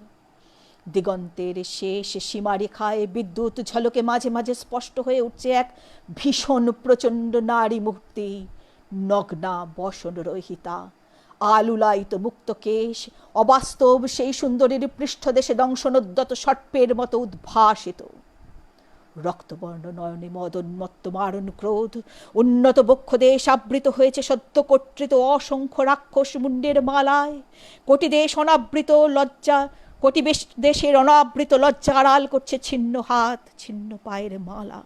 দিগন্তের শেষ সীমারেখায় বিদ্যুৎ ঝলকে মাঝে মাঝে স্পষ্ট হয়ে উঠছে এক ভীষণ প্রচণ্ড নারী মূর্তি, নগ্না বসন রহিতা, আলুলায়িত মুক্ত কেশ, অবাস্তব সেই সুন্দরীর পৃষ্ঠদেশে দংশনোদ্যত সর্পের মতো উদ্ভাসিত। রক্তবর্ণ নয়নে মদোন্মত্ত মারণ ক্রোধ, উন্নত বক্ষদেশ আবৃত হয়েছে সদ্য কর্তৃত অসংখ্য রাক্ষস মুন্ডের মালায়। কোটি দেশ অনাবৃত লজ্জা, কোটি দেশের অনাবৃত লজ্জা আড়াল করছে ছিন্ন হাত, ছিন্ন পায়ের মালা।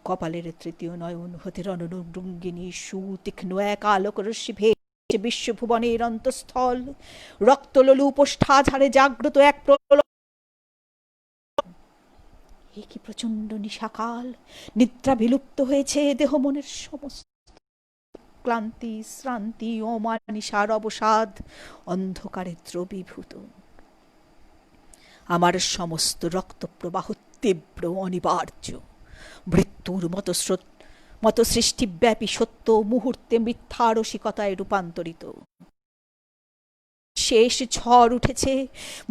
কপালের তৃতীয় নয়ন হতে রণরঙ্গিনী সুতীক্ষ্ণ এক আলোক রশ্মি ভেসে বিশ্বভুবনের অন্তঃস্থল। রক্তলোলুপ ওষ্ঠাঝাড়ে জাগ্রত এক এ কি প্রচণ্ড নিশাকাল! নিদ্রা বিলুপ্ত হয়েছে, দেহ মনের সমস্ত ক্লান্তি শ্রান্তি অমানিসার অবসাদ অন্ধকারে দ্রবীভূত। আমার সমস্ত রক্তপ্রবাহ তীব্র অনিবার্য, মৃত্যুর মতো সৃষ্টিব্যাপী সত্য মুহূর্তে মিথ্যা রসিকতায় রূপান্তরিত। শেষ ঝড় উঠেছে,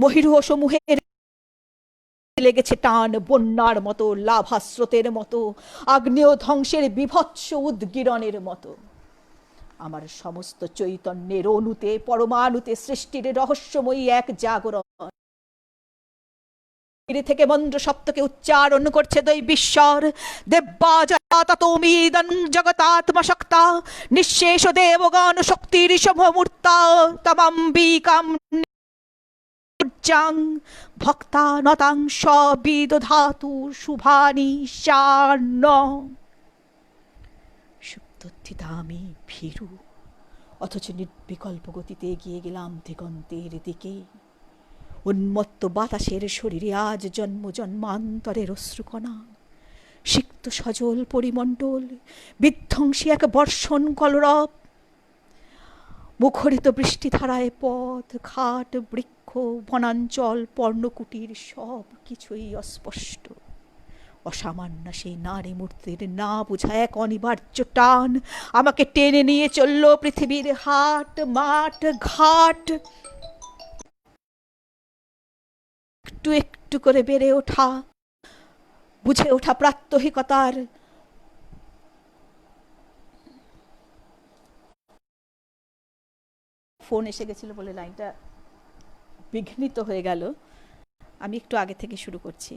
মহিরুহ সমূহের লেগেছে টান, বন্যার মতো, লাভাস্রোতের মতো, আগ্নেয় ধ্বংসের বিভৎস উদ্গীরণের মতো। আমার সমস্ত চৈতন্যের অণুতে পরমাণুতে সৃষ্টির রহস্যময়ী এক জাগরণ থেকে মন্দ্র সপ্তকে উচ্চারণ করছে দৈবীশ্বর। দেব্যাজাতমিদং জগতাত্মশক্তা নিঃশেষ দেবগণ শক্তির সমমূর্তা তমাম্বিকাম ভক্তা নতাং সবিদধাতু শুভানি শান। সুপ্তথিতা আমি ভীরু, অথচ নির্বিকল্প গতিতে এগিয়ে গেলাম দিগন্তের দিকে। উন্মত্ত বাতাসের শরীরে আজ জন্ম জন্মান্তরের অশ্রুকণা। সিক্ত সজল পরিমণ্ডল, বিধ্বংসী এক বর্ষণ কলরব। মুখরিত বৃষ্টিধারায় পথ ঘাট বৃক্ষ বনাঞ্চল পর্ণকুটির সব কিছুই অস্পষ্ট। অসামান্য সেই নারী মূর্তির না বোঝা এক অনিবার্য টান আমাকে টেনে নিয়ে চলল পৃথিবীর হাট মাঠ ঘাট। একটু একটু করে বেড়ে ওঠা, বুঝে ওঠা প্রাত্যহিকতার ফোন এসে গেছিল বলে লাইনটা বিঘ্নিত হয়ে গেল। আমি একটু আগে থেকে শুরু করছি।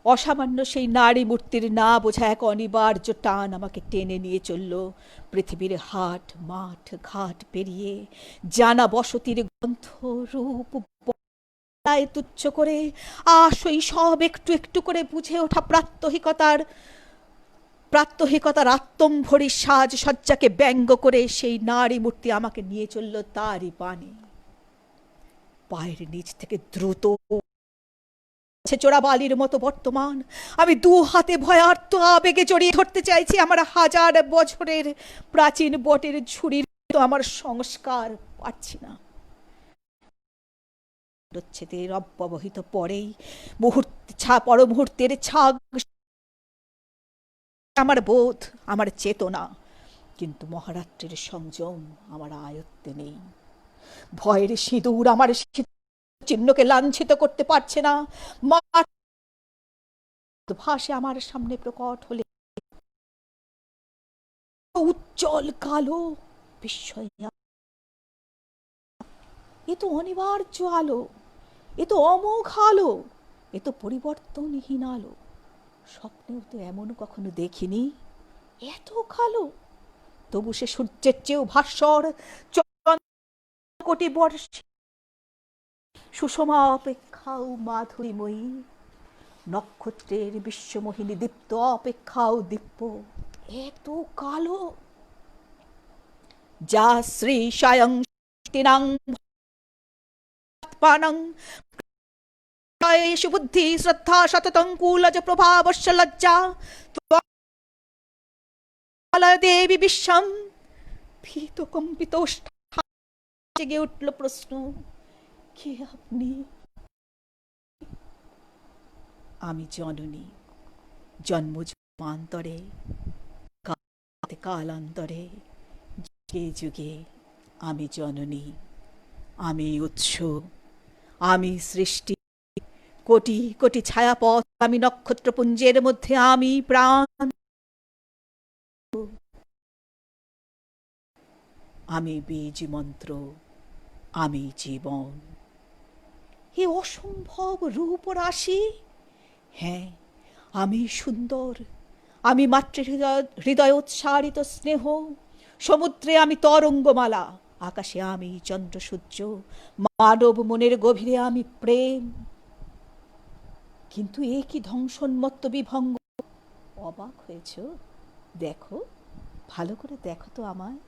অসামান্য সেই নারী মূর্তির না বোঝা এক অনিবার্য টান আমাকে টেনে নিয়ে চলল পৃথিবীর হাট মাঠ ঘাট পেরিয়ে, জানা বসতির গ্রন্থ রূপ তুচ্ছ করে আসই সব একটু একটু করে বুঝে ওঠা প্রাত্যহিকতার আত্মম্ভরি সাজসজ্জাকে ব্যঙ্গ করে সেই নারী মূর্তি আমাকে নিয়ে চলল তারই পানে। পায়ের নিচ থেকে দ্রুত চোরাবালির মতো বর্তমান। আমি দু হাতে ভয়ার্ত আবেগে জড়িয়ে ধরতে চাইছি আমার হাজার বছরের প্রাচীন বটের ঝুড়ির তো আমার সংস্কার পাচ্ছি না। উচ্ছেদের অব্যবহিত পরেই পর মুহূর্তের ছাগ আমার বোধ, আমার চেতনা, কিন্তু মহারাত্রির সংযম আমার আয়ত্তে নেই। ভয়ের সিঁদুর আমার চিহ্নকে লাঞ্ছিত করতে পারছে না। ভাসে আমার সামনে প্রকট হলে উজ্জ্বল কালো বিস্ময়। এ তো অনিবার্য আলো, এ তো অমোঘ আলো, এ তো পরিবর্তনহীন আলো। স্বপ্নেও তো এমন কখনো দেখিনি, এত কালো। তবু সে সূর্যের চেয়েও ভাস্বর, কোটি বর্ষ সুষমা অপেক্ষাও মাধুরীময়ী, নক্ষত্রের বিশ্বমোহিনী দীপ্ত অপেক্ষাও দিব্য। এত কালো। যা শ্রী স্বয়ং তিনাং পানং সুবুদ্ধি শ্রদ্ধা শততং কুলজ প্রভাবস্য লজ্জা দেবী বিশ্বম ভীত কম্পিত জেগে উঠল প্রশ্ন, কে আপনি? আমি জননী, জন্ম জন্মান্তরে কালান্তরে যুগে যুগে আমি জননী, আমি উৎস, আমি সৃষ্টি। কোটি কোটি ছায়াপথ, আমি নক্ষত্রপুঞ্জের মধ্যে, আমি প্রাণ, আমি বীজ মন্ত্র, আমি জীবন। এ অসম্ভব রূপ রাশি। হ্যাঁ, আমি সুন্দর, আমি মাতৃ হৃদয় উৎসারিত স্নেহ, সমুদ্রে আমি তরঙ্গমালা, আকাশে আমি চন্দ্র সূর্য, মানব মনের গভীরে আমি প্রেম। কিন্তু এ কি ধ্বংসোন্মত্ত বিভঙ্গ। অবাক হয়েছ? দেখো, ভালো করে দেখো তো আমায়।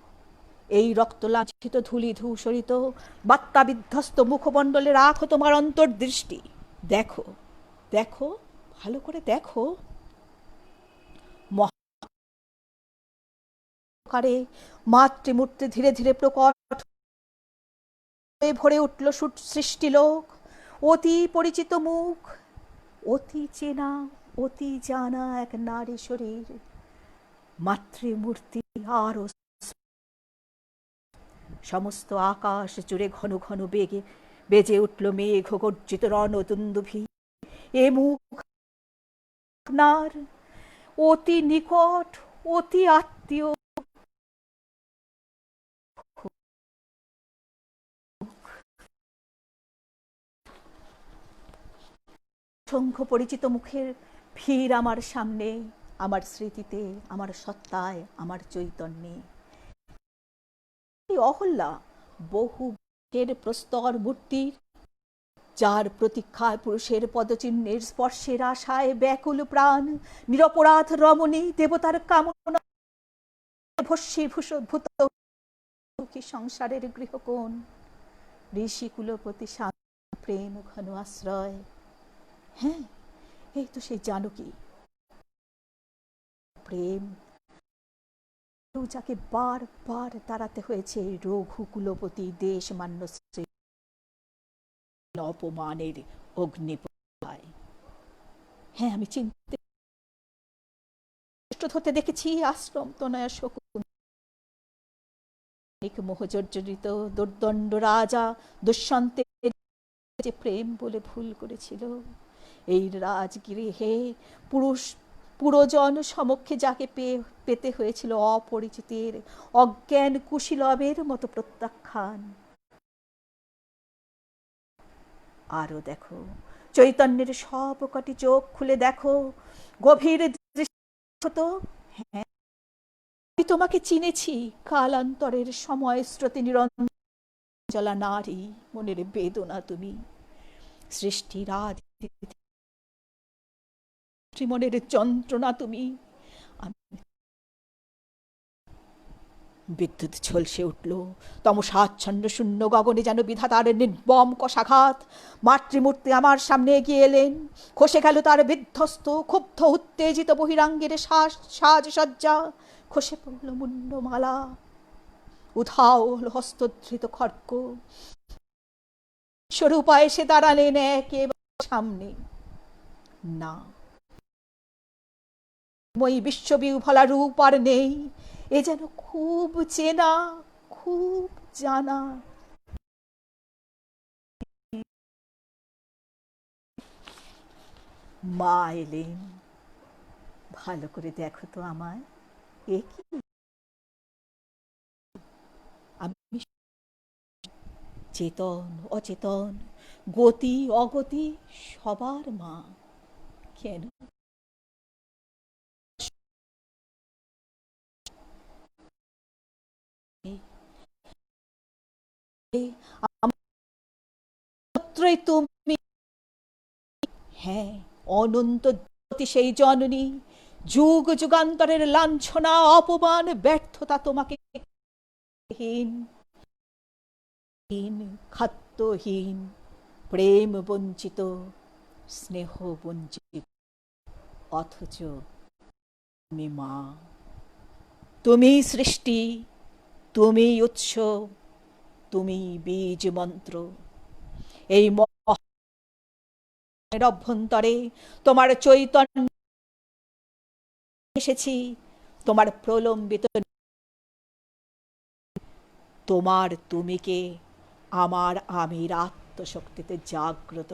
এই রক্তলাঞ্ছিত ধূলি ধূসরিত বাত্তা বিধ্বস্ত মুখমণ্ডলে রাখো তোমার অন্তর্দৃষ্টি। দেখো দেখো, ভালো করে দেখো। মহাকারে মাতৃমূর্তি ধীরে ধীরে প্রকট হয়ে ভরে উঠল সৃষ্টিলোক। অতি পরিচিত মুখ, অতি চেনা, অতি জানা এক নারী শরীর। মাতৃমূর্তি আরো সমস্ত আকাশ জুড়ে ঘন ঘন বেগে বেজে উঠল মেঘ গর্জিত রণদুন্দুভি। এ মুখ আপনার অতি নিকট, অতি আত্মীয়। অসংখ্য পরিচিত মুখের ভিড় আমার সামনে, আমার স্মৃতিতে, আমার সত্তায়, আমার চৈতন্যে। অহল্যা বহু প্রস্তর মূর্তির, যার প্রতীক্ষায় পুরুষের পদচিহ্নের স্পর্শের আশায় ব্যাকুল প্রাণ, নিরপরাধ রমণী দেবতার কামনা ভস্মীভূত সংসারের গৃহকোণ, ঋষি কুলপতি প্রেম ঘন আশ্রয়। হ্যাঁ, এই তো সেই জানকী প্রেম, যাকে বারবার তাড়াতে হয়েছে রঘুকুলপতি দেশ মান্য অপমানের অগ্নিপরীক্ষায়। হ্যাঁ, আমি চিনতে হতে দেখেছি আশ্রম তনয়া শকুন, মোহজর্জরিত দুর্দণ্ড রাজা দুষ্যন্তের যে প্রেম বলে ভুল করেছিল। এই রাজগৃহে পুরোজন সমক্ষে যাকে পেতে হয়েছিল অপরিচিতের অজ্ঞান কুশীলবের মতো প্রত্যাখ্যান। আরো দেখো, চৈতন্যের সব কটি চোখ খুলে দেখো, গভীর দৃষ্টি। হ্যাঁ, আমি তোমাকে চিনেছি, কালান্তরের সময় স্রোতে নিরঞ্জন জলা নারী, মনের বেদনা তুমি, সৃষ্টির আদি মনের যন্ত্রণা তুমি। বিদ্যুৎ ঝলসে উঠল তমসাচ্ছন্ন শূন্য গগনে, যেন বিধাতার নির্মম কষাঘাত। মাতৃমূর্তি আমার সামনে এগিয়ে এলেন, খসে গেল তার বিধ্বস্ত ক্ষুব্ধ উত্তেজিত বহিরাঙ্গের সাজসজ্জা, খসে পড়ল মুন্ডমালা, উধাও হল হস্তধৃত খড়গ। স্বরূপা এসে দাঁড়ালেন একেবারে সামনে। না, মই বিশ্ববিভলা রূপ আর নেই, এ যেন খুব চেনা, খুব জানা। মা এলেন। ভালো করে দেখো তো আমায়, এ কি? আমি চেতন অচেতন, গতি অগতি সবার মা। কেন মাত্রই তুমি, হ্যাঁ, অনন্ত জ্যোতি সেই জননী, যুগ যুগান্তরের লাঞ্ছনা অপমান ব্যর্থতা তোমাকে হীন হীন খাদ্যহীন, প্রেম বঞ্চিত, স্নেহ বঞ্চিত, অথচ তুমি মা, তুমি সৃষ্টি, তুমি উৎস, তুমি বীজ মন্ত্র। এই অভ্যন্তরে তোমার চৈতন্য এসেছি, তোমার প্রলম্বিত, তোমার তুমিকে আমার আমির আত্মশক্তিতে জাগ্রত